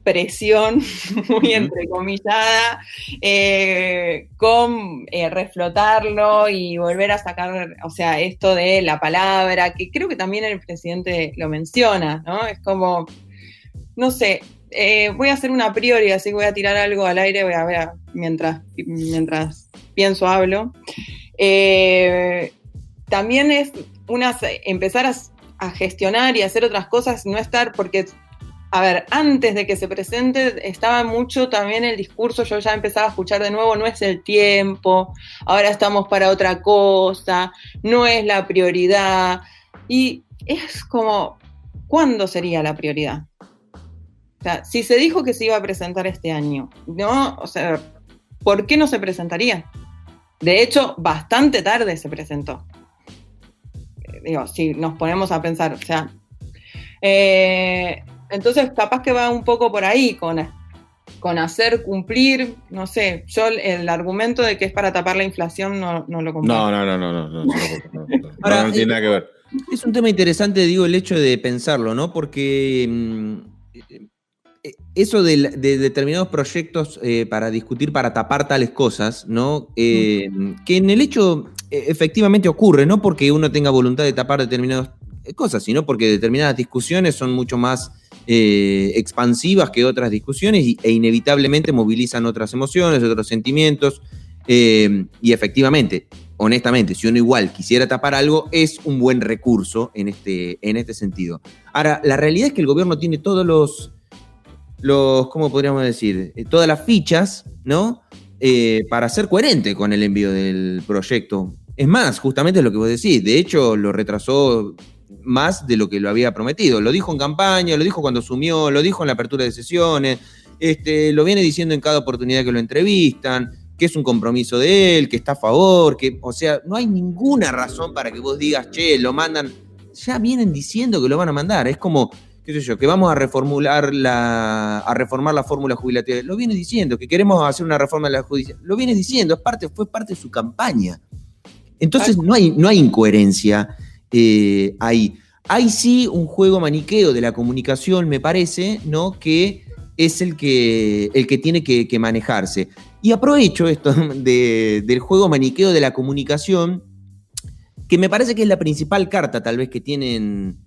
presión muy entrecomillada con reflotarlo y volver a sacar, esto de la palabra, que creo que también el presidente lo menciona, ¿no? Es como, no sé, voy a hacer una priori, así que voy a tirar algo al aire, voy a ver mientras pienso, hablo. También es empezar a gestionar y hacer otras cosas, no estar, porque antes de que se presente estaba mucho también el discurso, yo ya empezaba a escuchar de nuevo, no es el tiempo, ahora estamos para otra cosa, no es la prioridad, y es como, ¿cuándo sería la prioridad? Si se dijo que se iba a presentar este año, ¿no? ¿Por qué no se presentaría? De hecho, bastante tarde se presentó. Si nos ponemos a pensar, entonces capaz que va un poco por ahí con hacer cumplir, no sé, yo el argumento de que es para tapar la inflación no lo comparto. No tiene nada que ver. Es un tema interesante, el hecho de pensarlo, ¿no? Porque eso de determinados proyectos para discutir, para tapar tales cosas, ¿no? Que en el hecho efectivamente ocurre, no porque uno tenga voluntad de tapar determinadas cosas, sino porque determinadas discusiones son mucho más expansivas que otras discusiones e inevitablemente movilizan otras emociones, otros sentimientos, y efectivamente, honestamente, si uno igual quisiera tapar algo, es un buen recurso en este sentido. Ahora, la realidad es que el gobierno tiene todos los ¿cómo podríamos decir? Todas las fichas, ¿no? Para ser coherente con el envío del proyecto. Es más, justamente es lo que vos decís, de hecho lo retrasó más de lo que lo había prometido. Lo dijo en campaña, lo dijo cuando asumió, lo dijo en la apertura de sesiones, lo viene diciendo en cada oportunidad que lo entrevistan, que es un compromiso de él, que está a favor, no hay ninguna razón para que vos digas, che, lo mandan. Ya vienen diciendo que lo van a mandar. Es como qué sé yo, que vamos a reformar la fórmula jubilativa. Lo viene diciendo, que queremos hacer una reforma de la justicia. Lo viene diciendo, fue parte de su campaña. Entonces no hay incoherencia ahí. Hay sí un juego maniqueo de la comunicación, me parece, ¿no? Que es el que tiene que manejarse. Y aprovecho esto del juego maniqueo de la comunicación, que me parece que es la principal carta tal vez que tienen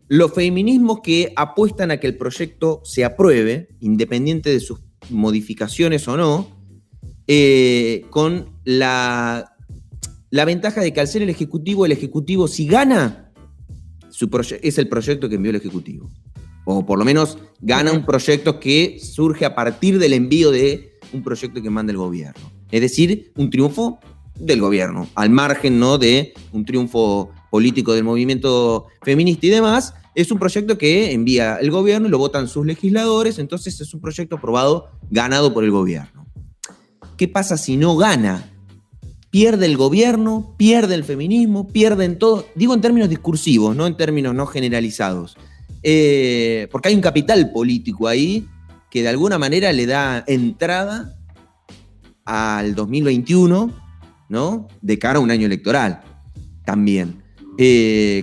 los feminismos que apuestan a que el proyecto se apruebe, independiente de sus modificaciones o no, con la ventaja de que al ser el Ejecutivo si gana, es el proyecto que envió el Ejecutivo. O por lo menos gana un proyecto que surge a partir del envío de un proyecto que manda el gobierno. Es decir, un triunfo del gobierno, al margen, ¿no?, de un triunfo político del movimiento feminista y demás. Es un proyecto que envía el gobierno y lo votan sus legisladores, entonces es un proyecto aprobado, ganado por el gobierno. ¿Qué pasa si no gana? Pierde el gobierno, pierde el feminismo, pierden todo. Digo en términos discursivos, no en términos no generalizados. Porque hay un capital político ahí que de alguna manera le da entrada al 2021, ¿no? De cara a un año electoral también.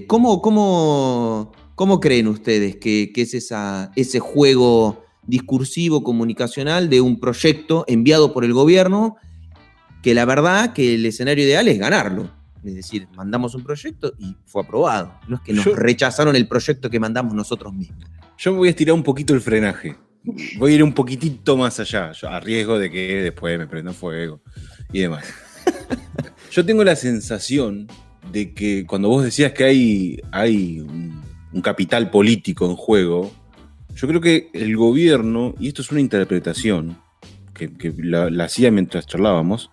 ¿Cómo creen ustedes que es ese juego discursivo comunicacional de un proyecto enviado por el gobierno, que la verdad que el escenario ideal es ganarlo? Es decir, mandamos un proyecto y fue aprobado. No es que nos rechazaron el proyecto que mandamos nosotros mismos. Yo me voy a estirar un poquito el frenaje. Voy a ir un poquitito más allá, a riesgo de que después me prenda fuego y demás. Yo tengo la sensación de que cuando vos decías que hay un capital político en juego, yo creo que el gobierno, y esto es una interpretación que la hacía mientras charlábamos,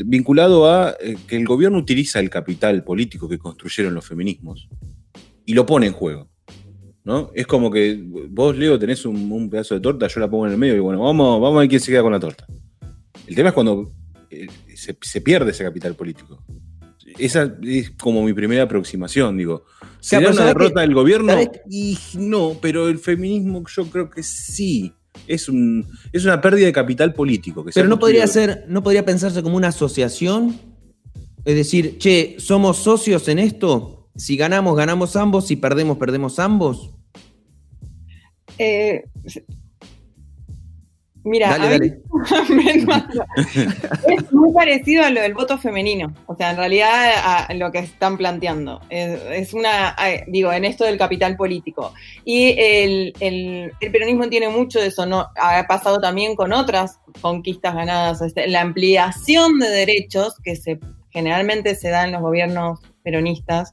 vinculado a que el gobierno utiliza el capital político que construyeron los feminismos y lo pone en juego, ¿no? Es como que vos, Leo, tenés un pedazo de torta, yo la pongo en el medio y bueno, vamos a ver quién se queda con la torta. El tema es cuando se pierde ese capital político. Esa es como mi primera aproximación, digo. ¿Será una derrota del gobierno? Y no, pero el feminismo yo creo que sí. Es una pérdida de capital político. Pero no podría pensarse como una asociación. Es decir, che, somos socios en esto. Si ganamos, ganamos ambos. Si perdemos, perdemos ambos. Mira, dale. Es muy parecido a lo del voto femenino. O sea, en realidad a lo que están planteando. Es en esto del capital político. Y el peronismo tiene mucho de eso, ¿no? Ha pasado también con otras conquistas ganadas. La ampliación de derechos que generalmente se da en los gobiernos peronistas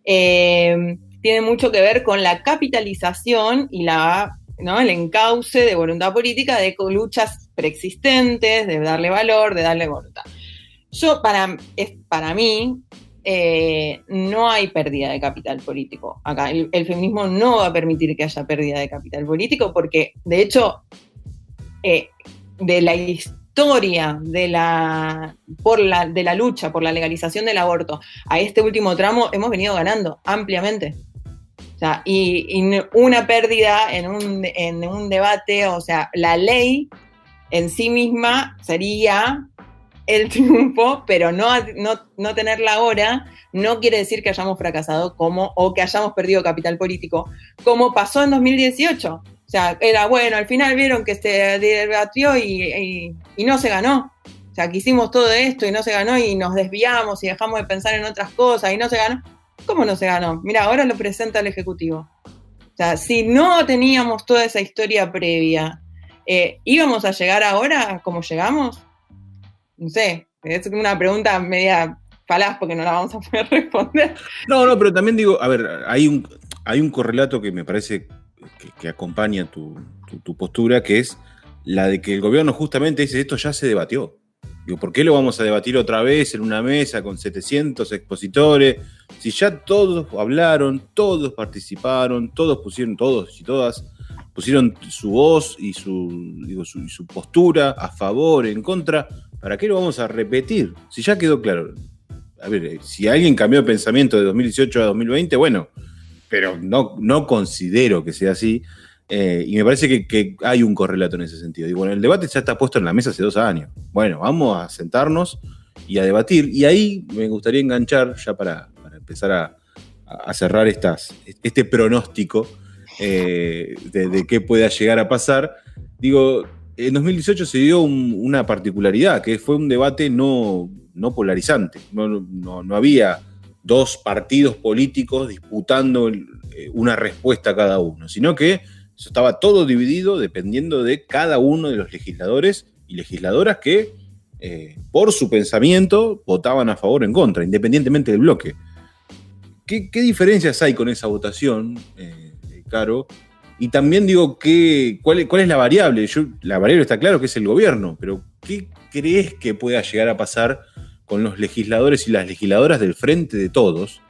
tiene mucho que ver con la capitalización y el encauce de voluntad política de luchas preexistentes, de darle valor, de darle voluntad. Para mí, no hay pérdida de capital político acá. El feminismo no va a permitir que haya pérdida de capital político porque, de hecho, de la historia de la lucha por la legalización del aborto a este último tramo hemos venido ganando ampliamente. O sea, y una pérdida en un debate, o sea, la ley en sí misma sería el triunfo, pero no tenerla ahora no quiere decir que hayamos fracasado o que hayamos perdido capital político, como pasó en 2018. O sea, era bueno, al final vieron que se debatió y no se ganó. O sea, que hicimos todo esto y no se ganó y nos desviamos y dejamos de pensar en otras cosas y no se ganó. ¿Cómo no se ganó? Mira, ahora lo presenta el Ejecutivo. O sea, si no teníamos toda esa historia previa, ¿íbamos a llegar ahora como llegamos? No sé, es una pregunta media falaz porque no la vamos a poder responder. No, pero también digo, a ver, hay un correlato que me parece que acompaña tu postura, que es la de que el gobierno justamente dice, esto ya se debatió. Digo, ¿por qué lo vamos a debatir otra vez en una mesa con 700 expositores? Si ya todos hablaron, todos participaron, todos y todas pusieron su voz y su postura a favor, en contra, ¿para qué lo vamos a repetir? Si ya quedó claro. A ver, si alguien cambió de pensamiento de 2018 a 2020, bueno, pero no considero que sea así. Y me parece que hay un correlato en ese sentido. Y bueno, el debate ya está puesto en la mesa hace 2 años. Bueno, vamos a sentarnos y a debatir. Y ahí me gustaría enganchar, ya para empezar a cerrar este pronóstico de qué pueda llegar a pasar. Digo, en 2018 se dio una particularidad, que fue un debate no polarizante. No había 2 partidos políticos disputando una respuesta a cada uno, sino que estaba todo dividido dependiendo de cada uno de los legisladores y legisladoras que, por su pensamiento, votaban a favor o en contra, independientemente del bloque. ¿Qué diferencias hay con esa votación, Caro? Y también digo, ¿cuál es la variable? La variable está claro que es el gobierno, pero ¿qué crees que pueda llegar a pasar con los legisladores y las legisladoras del Frente de Todos,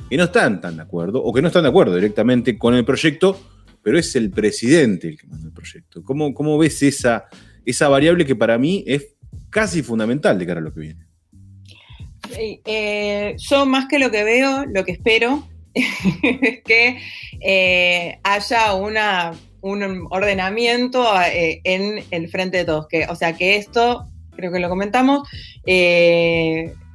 que no están tan de acuerdo, o que no están de acuerdo directamente con el proyecto, pero es el presidente el que manda el proyecto? ¿Cómo ves esa variable que para mí es casi fundamental de cara a lo que viene? Yo más que lo que veo, lo que espero es que haya un ordenamiento en el Frente de Todos. O sea, que esto, creo que lo comentamos,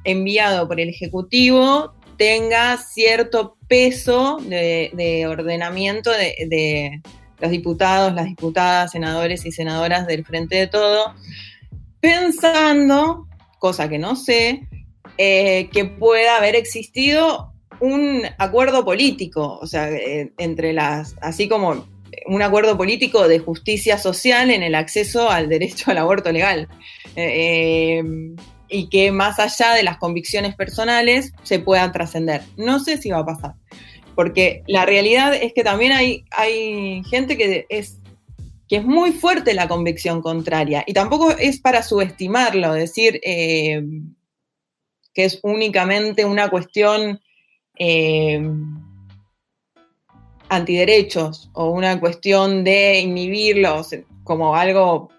enviado por el Ejecutivo, tenga cierto peso de ordenamiento de los diputados, las diputadas, senadores y senadoras del Frente de Todos, pensando, cosa que no sé, que pueda haber existido un acuerdo político, o sea, entre así como un acuerdo político de justicia social en el acceso al derecho al aborto legal. Y que más allá de las convicciones personales se puedan trascender. No sé si va a pasar, porque la realidad es que también hay gente que es muy fuerte la convicción contraria, y tampoco es para subestimarlo, decir que es únicamente una cuestión antiderechos o una cuestión de inhibirlos como algo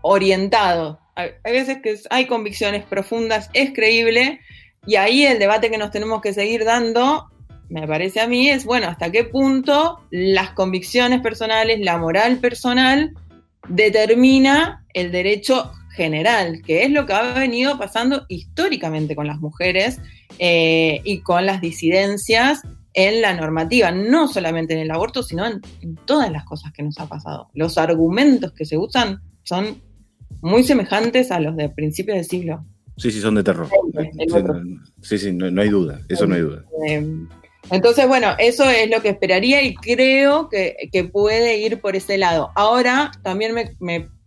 orientado. Hay veces que hay convicciones profundas, es creíble, y ahí el debate que nos tenemos que seguir dando, me parece a mí, es, bueno, hasta qué punto las convicciones personales, la moral personal, determina el derecho general, que es lo que ha venido pasando históricamente con las mujeres y con las disidencias en la normativa, no solamente en el aborto, sino en todas las cosas que nos ha pasado. Los argumentos que se usan son muy semejantes a los de principios del siglo. Sí, son de terror. Sí, no hay duda, eso no hay duda. Entonces, bueno, eso es lo que esperaría y creo que puede ir por ese lado. Ahora, también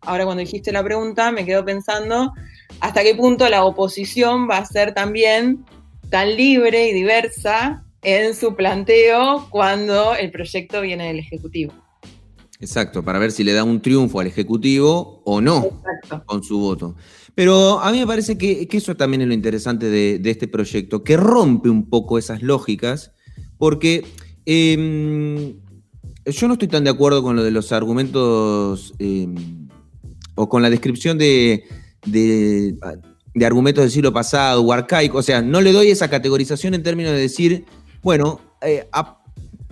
ahora cuando dijiste la pregunta, me quedo pensando hasta qué punto la oposición va a ser también tan libre y diversa en su planteo cuando el proyecto viene del Ejecutivo. Exacto, para ver si le da un triunfo al Ejecutivo o no. Exacto. Con su voto. Pero a mí me parece que eso también es lo interesante de este proyecto, que rompe un poco esas lógicas, porque yo no estoy tan de acuerdo con lo de los argumentos o con la descripción de argumentos del siglo pasado o arcaicos. O sea, no le doy esa categorización en términos de decir, bueno,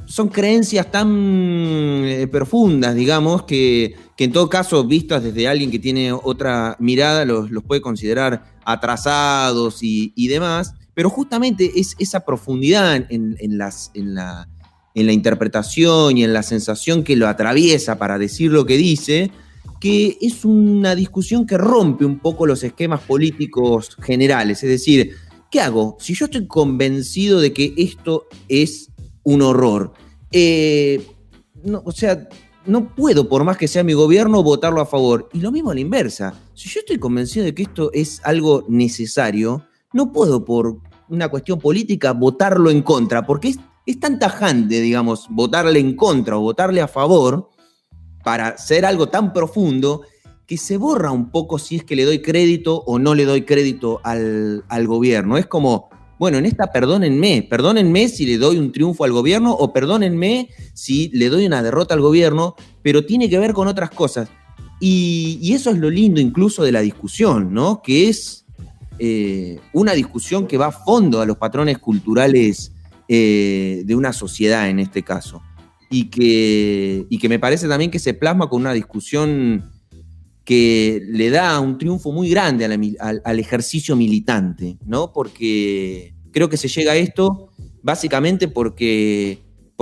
son creencias tan profundas, digamos, que en todo caso, vistas desde alguien que tiene otra mirada, los puede considerar atrasados y demás, pero justamente es esa profundidad en la interpretación y en la sensación que lo atraviesa para decir lo que dice, que es una discusión que rompe un poco los esquemas políticos generales. Es decir, ¿qué hago? Si yo estoy convencido de que esto es un horror, no puedo, por más que sea mi gobierno, votarlo a favor. Y lo mismo a la inversa. Si yo estoy convencido de que esto es algo necesario, no puedo, por una cuestión política, votarlo en contra, porque es tan tajante, digamos, votarle en contra o votarle a favor para ser algo tan profundo que se borra un poco si es que le doy crédito o no le doy crédito al gobierno. Es como, bueno, en esta perdónenme si le doy un triunfo al gobierno o perdónenme si le doy una derrota al gobierno, pero tiene que ver con otras cosas. Y eso es lo lindo incluso de la discusión, ¿no? Que es una discusión que va a fondo a los patrones culturales de una sociedad en este caso. Y que me parece también que se plasma con una discusión que le da un triunfo muy grande al ejercicio militante, ¿no? Porque creo que se llega a esto básicamente porque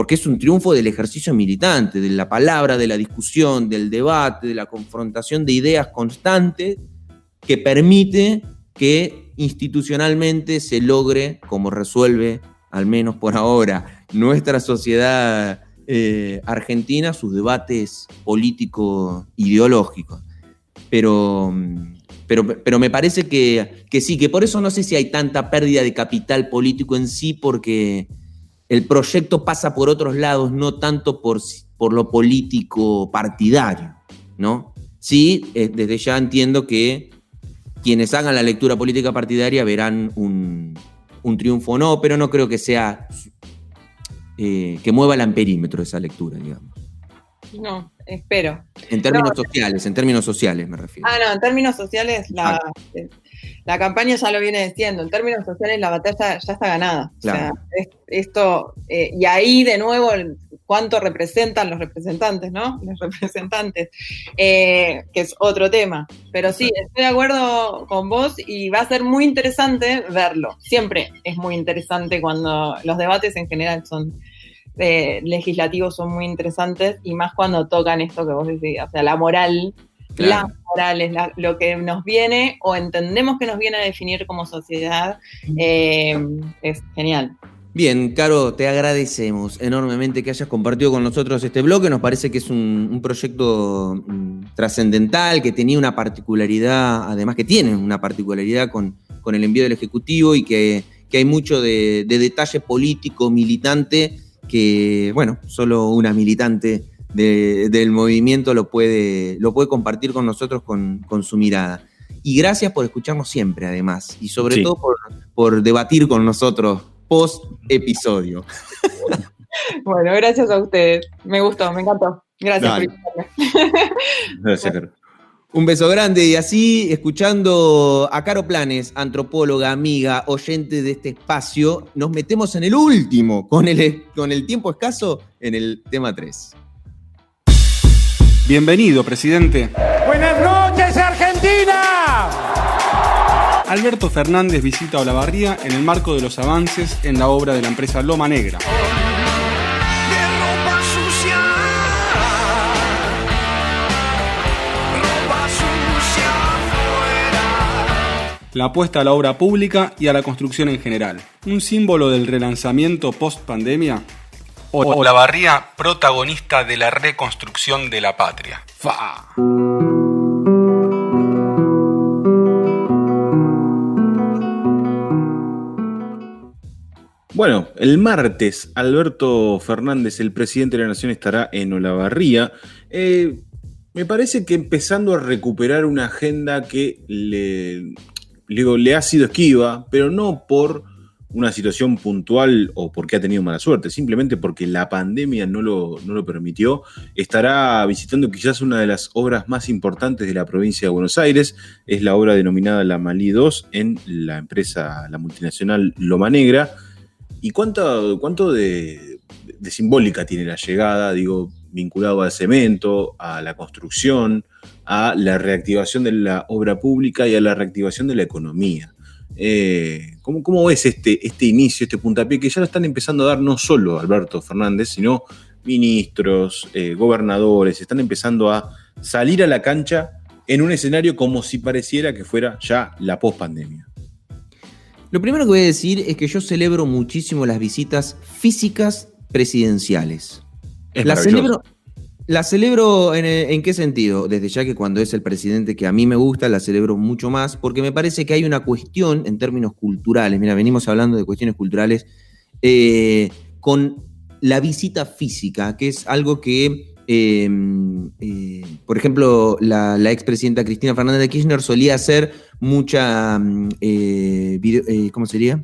es un triunfo del ejercicio militante, de la palabra, de la discusión, del debate, de la confrontación de ideas constante, que permite que institucionalmente se logre, como resuelve, al menos por ahora, nuestra sociedad argentina, sus debates político-ideológicos. Pero me parece que sí, que por eso no sé si hay tanta pérdida de capital político en sí, porque el proyecto pasa por otros lados, no tanto por lo político partidario, ¿no? Sí, desde ya entiendo que quienes hagan la lectura política partidaria verán un triunfo o no, pero no creo que sea que mueva el amperímetro esa lectura, digamos. No, espero. En términos sociales me refiero. No, en términos sociales la campaña ya lo viene diciendo. En términos sociales la batalla ya está ganada. Claro. O sea, esto, y ahí de nuevo, cuánto representan los representantes, ¿no? Los representantes, que es otro tema. Pero sí, estoy de acuerdo con vos y va a ser muy interesante verlo. Siempre es muy interesante cuando los debates en general son legislativos, son muy interesantes, y más cuando tocan esto que vos decís, o sea, la moral. Claro. La moral es lo que nos viene o entendemos que nos viene a definir como sociedad. Es genial. Bien, Caro, te agradecemos enormemente que hayas compartido con nosotros este bloque. Nos parece que es un proyecto trascendental, que tenía una particularidad, además que tiene una particularidad con el envío del Ejecutivo, y que hay mucho de detalle político, militante, que, bueno, solo una militante del movimiento lo puede compartir con nosotros con su mirada. Y gracias por escucharnos siempre, además, y sobre todo por debatir con nosotros post-episodio. Bueno, gracias a ustedes. Me gustó, me encantó. Gracias por invitarme. Gracias, Caro. Un beso grande, y así, escuchando a Caro Planes, antropóloga, amiga, oyente de este espacio, nos metemos en el último, con el tiempo escaso, en el tema 3. Bienvenido, presidente. Buenas noches, Argentina. Alberto Fernández visita Olavarría en el marco de los avances en la obra de la empresa Loma Negra. La apuesta a la obra pública y a la construcción en general. Un símbolo del relanzamiento post-pandemia. Olavarría, protagonista de la reconstrucción de la patria. ¡Fa! Bueno, el martes Alberto Fernández, el presidente de la Nación, estará en Olavarría. Me parece que empezando a recuperar una agenda que le ha sido esquiva, pero no por una situación puntual o porque ha tenido mala suerte, simplemente porque la pandemia no lo permitió. Estará visitando quizás una de las obras más importantes de la provincia de Buenos Aires, es la obra denominada La Malí 2 en la empresa, la multinacional Loma Negra. ¿Y cuánto de simbólica tiene la llegada, vinculado al cemento, a la construcción, a la reactivación de la obra pública y a la reactivación de la economía? ¿Cómo ves este inicio, este puntapié que ya lo están empezando a dar no solo Alberto Fernández, sino ministros, gobernadores? Están empezando a salir a la cancha en un escenario como si pareciera que fuera ya la pospandemia. Lo primero que voy a decir es que yo celebro muchísimo las visitas físicas presidenciales. La celebro ¿en qué sentido? Desde ya que cuando es el presidente que a mí me gusta, la celebro mucho más, porque me parece que hay una cuestión en términos culturales. Mira, venimos hablando de cuestiones culturales con la visita física, que es algo que, por ejemplo, la expresidenta Cristina Fernández de Kirchner solía hacer mucha, ¿cómo sería?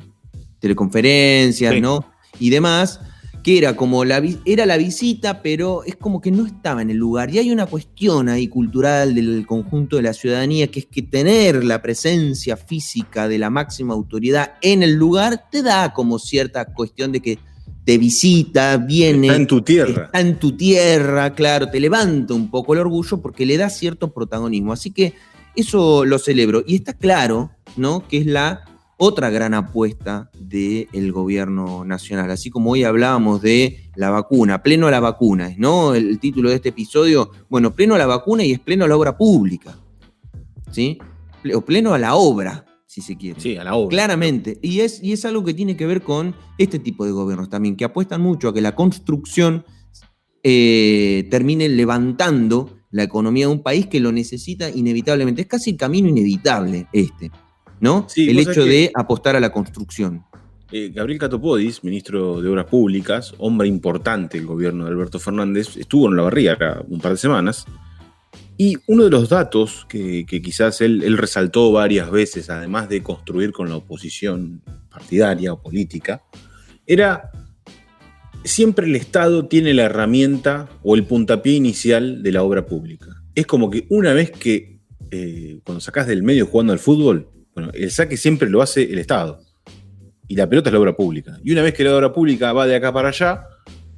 Teleconferencias, sí, ¿no? Y demás, que era como la visita, pero es como que no estaba en el lugar. Y hay una cuestión ahí cultural del conjunto de la ciudadanía, que es que tener la presencia física de la máxima autoridad en el lugar te da como cierta cuestión de que te visita, viene. Está en tu tierra. Está en tu tierra, claro, te levanta un poco el orgullo porque le da cierto protagonismo. Así que eso lo celebro. Y está claro, ¿no?, que es la otra gran apuesta del gobierno nacional. Así como hoy hablábamos de la vacuna, pleno a la vacuna, ¿no? El título de este episodio, bueno, pleno a la vacuna y es pleno a la obra pública, ¿sí? O pleno a la obra, si se quiere. Sí, a la obra. Claramente. Y es algo que tiene que ver con este tipo de gobiernos también, que apuestan mucho a que la construcción termine levantando la economía de un país que lo necesita inevitablemente. Es casi el camino inevitable ¿no? Sí, el hecho de apostar a la construcción. Gabriel Catopodis, ministro de Obras Públicas, hombre importante del gobierno de Alberto Fernández, estuvo en Olavarría acá un par de semanas, y uno de los datos que quizás él resaltó varias veces, además de construir con la oposición partidaria o política, era: siempre el Estado tiene la herramienta o el puntapié inicial de la obra pública. Es como que una vez que, cuando sacás del medio jugando al fútbol, bueno, el saque siempre lo hace el Estado. Y la pelota es la obra pública. Y una vez que la obra pública va de acá para allá,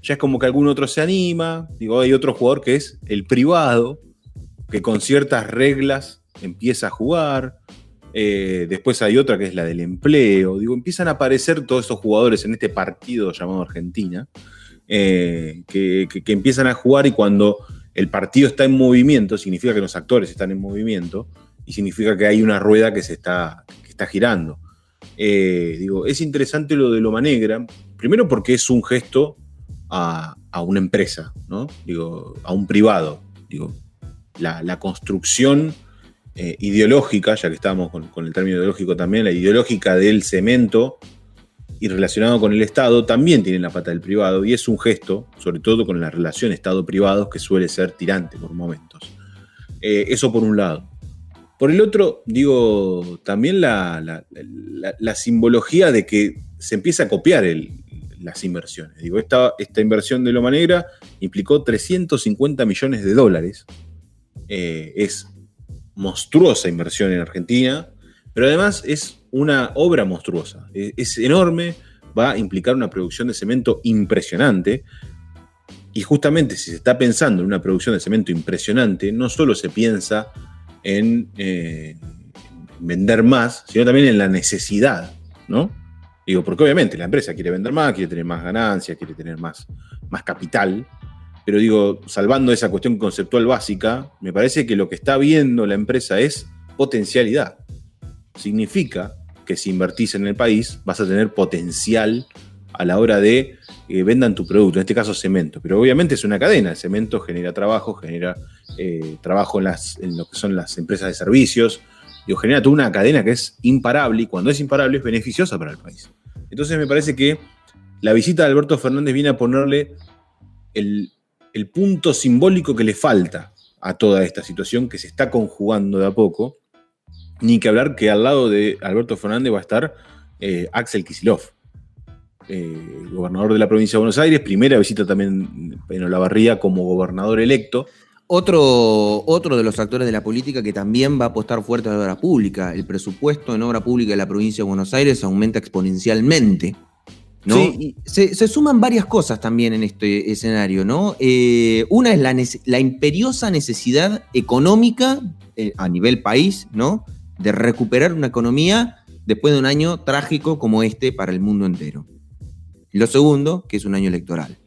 ya es como que algún otro se anima. Digo, hay otro jugador que es el privado, que con ciertas reglas empieza a jugar. Después hay otra que es la del empleo. Digo, empiezan a aparecer todos esos jugadores en este partido llamado Argentina, que empiezan a jugar, y cuando el partido está en movimiento, significa que los actores están en movimiento, y significa que hay una rueda que está girando. Digo, es interesante lo de Loma Negra, primero porque es un gesto a una empresa, ¿no? Digo, a un privado. Digo, la construcción ideológica, ya que estamos con el término ideológico también, la ideológica del cemento y relacionado con el Estado también tiene la pata del privado, y es un gesto, sobre todo con la relación Estado-privado, que suele ser tirante por momentos. Eso por un lado. Por el otro, digo, también la simbología de que se empieza a copiar las inversiones. Digo, esta inversión de Loma Negra implicó $350 millones. Es monstruosa inversión en Argentina, pero además es una obra monstruosa. Es enorme, va a implicar una producción de cemento impresionante. Y justamente si se está pensando en una producción de cemento impresionante, no solo se piensa en vender más, sino también en la necesidad, ¿no? Digo, porque obviamente la empresa quiere vender más, quiere tener más ganancias, quiere tener más capital, pero digo, salvando esa cuestión conceptual básica, me parece que lo que está viendo la empresa es potencialidad. Significa que si invertís en el país, vas a tener potencial a la hora de que vendan tu producto, en este caso cemento. Pero obviamente es una cadena. El cemento genera trabajo, genera trabajo en lo que son las empresas de servicios. Digo, genera toda una cadena que es imparable, y cuando es imparable es beneficiosa para el país. Entonces me parece que la visita de Alberto Fernández viene a ponerle el punto simbólico que le falta a toda esta situación que se está conjugando de a poco. Ni que hablar que al lado de Alberto Fernández va a estar Axel Kicillof, gobernador de la provincia de Buenos Aires, primera visita también en Olavarría como gobernador electo. Otro de los actores de la política que también va a apostar fuerte a la obra pública. El presupuesto en obra pública de la provincia de Buenos Aires aumenta exponencialmente, ¿no? Sí. Y se suman varias cosas también en este escenario, ¿no? Una es la imperiosa necesidad económica a nivel país, ¿no?, de recuperar una economía después de un año trágico como este para el mundo entero. Lo segundo, que es un año electoral,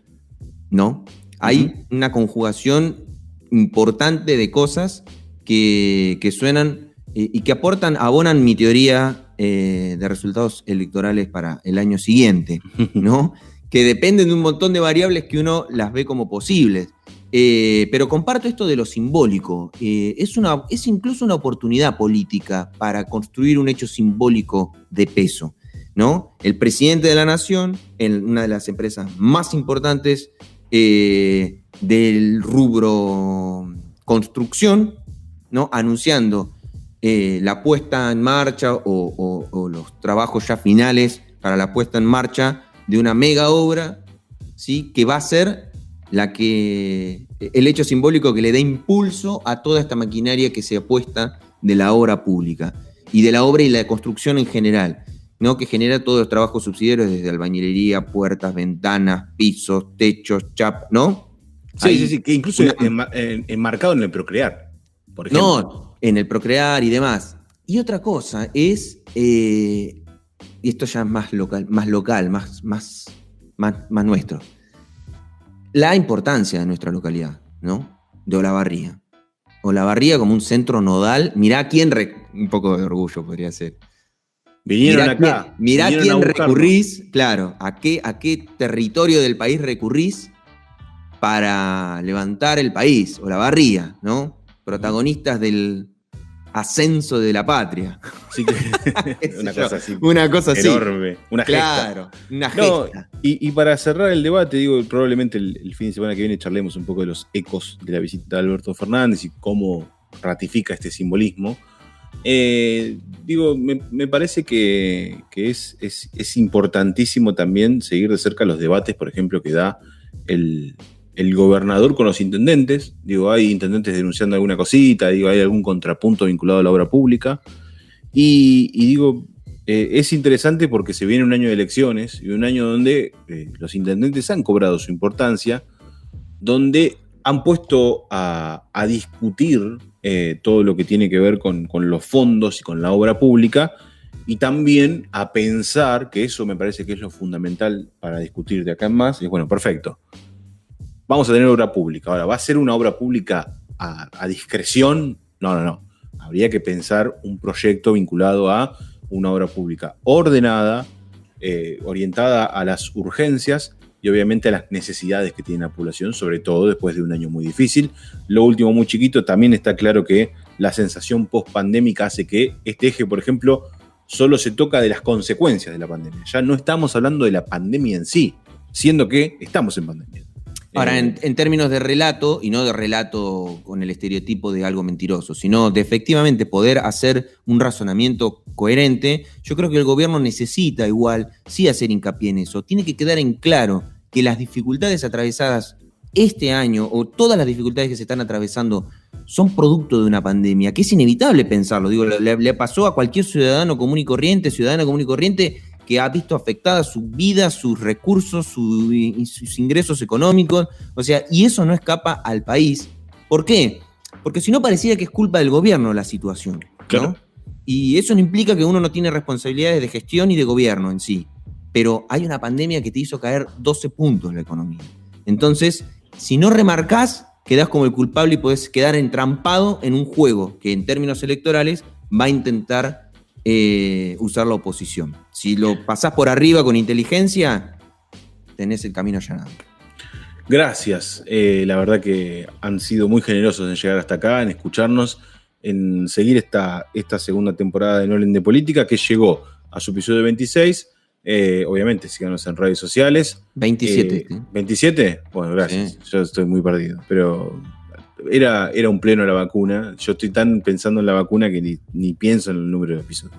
¿no? Hay una conjugación importante de cosas que suenan y que abonan mi teoría de resultados electorales para el año siguiente, ¿no? Que dependen de un montón de variables que uno las ve como posibles. Pero comparto esto de lo simbólico. Es incluso una oportunidad política para construir un hecho simbólico de peso, ¿no? El presidente de la Nación, en una de las empresas más importantes del rubro construcción, ¿no?, anunciando la puesta en marcha o los trabajos ya finales para la puesta en marcha de una mega obra, ¿sí?, que va a ser el hecho simbólico que le da impulso a toda esta maquinaria que se apuesta de la obra pública y de la obra y la construcción en general. ¿no? Que genera todos los trabajos subsidiarios desde albañilería, puertas, ventanas, pisos, techos, ¿no? Sí, que incluso enmarcado en el Procrear, por ejemplo. No, en el Procrear y demás. Y otra cosa es, y esto ya es más local, más nuestro, la importancia de nuestra localidad, ¿no? De Olavarría. Olavarría como un centro nodal. Mirá quién, un poco de orgullo podría ser. Vinieron acá. Mirá quién recurrís, claro, a qué territorio del país recurrís para levantar el país, Olavarría, ¿no? Protagonistas del ascenso de la patria. Sí, una cosa así. Enorme. Una gesta. Claro, una gesta. Y para cerrar el debate, digo, probablemente el fin de semana que viene charlemos un poco de los ecos de la visita de Alberto Fernández y cómo ratifica este simbolismo. Me parece que es importantísimo también seguir de cerca los debates, por ejemplo, que da el gobernador con los intendentes. Hay intendentes denunciando alguna cosita, hay algún contrapunto vinculado a la obra pública. Es interesante porque se viene un año de elecciones y un año donde los intendentes han cobrado su importancia, donde han puesto a discutir todo lo que tiene que ver con los fondos y con la obra pública, y también a pensar, que eso me parece que es lo fundamental para discutir de acá en más, y bueno, perfecto. Vamos a tener obra pública. Ahora, ¿va a ser una obra pública a discreción? No. Habría que pensar un proyecto vinculado a una obra pública ordenada, orientada a las urgencias y obviamente a las necesidades que tiene la población, sobre todo después de un año muy difícil. Lo último, muy chiquito, también está claro que la sensación post-pandémica hace que este eje, por ejemplo, solo se toca de las consecuencias de la pandemia. Ya no estamos hablando de la pandemia en sí, siendo que estamos en pandemia. Ahora, en términos de relato, y no de relato con el estereotipo de algo mentiroso, sino de efectivamente poder hacer un razonamiento coherente, yo creo que el gobierno necesita igual sí hacer hincapié en eso. Tiene que quedar en claro que las dificultades atravesadas este año, o todas las dificultades que se están atravesando, son producto de una pandemia, que es inevitable pensarlo. Le pasó a cualquier ciudadano común y corriente, que ha visto afectada su vida, sus recursos, sus ingresos económicos, y eso no escapa al país. ¿Por qué? Porque si no pareciera que es culpa del gobierno la situación, ¿no? Claro. Y eso no implica que uno no tiene responsabilidades de gestión y de gobierno en sí, pero hay una pandemia que te hizo caer 12 puntos en la economía. Entonces, si no remarcás, quedás como el culpable y podés quedar entrampado en un juego que en términos electorales va a intentar usar la oposición. Si lo pasás por arriba con inteligencia, tenés el camino allanado. Gracias. La verdad que han sido muy generosos en llegar hasta acá, en escucharnos, en seguir esta segunda temporada de No Hablen de Política, que llegó a su episodio 26. Obviamente, síganos en redes sociales. 27. ¿27? Bueno, gracias. Sí. Yo estoy muy perdido. Pero era un pleno la vacuna. Yo estoy tan pensando en la vacuna que ni pienso en el número de episodios.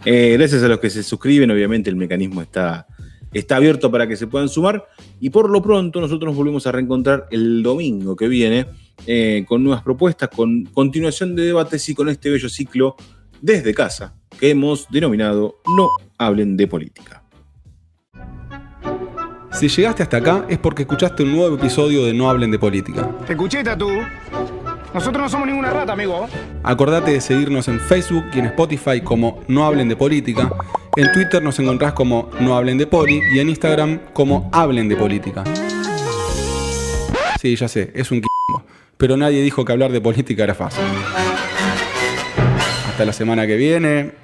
Gracias a los que se suscriben. Obviamente el mecanismo está abierto para que se puedan sumar. Y por lo pronto nosotros nos volvemos a reencontrar el domingo que viene con nuevas propuestas, con continuación de debates y con este bello ciclo desde casa que hemos denominado No Hablen de Política. Si llegaste hasta acá es porque escuchaste un nuevo episodio de No Hablen de Política. ¿Te escuché, Tatú? Nosotros no somos ninguna rata, amigo. Acordate de seguirnos en Facebook y en Spotify como No Hablen de Política. En Twitter nos encontrás como No Hablen de Poli y en Instagram como Hablen de Política. Sí, ya sé, es un quilombo, pero nadie dijo que hablar de política era fácil. Hasta la semana que viene.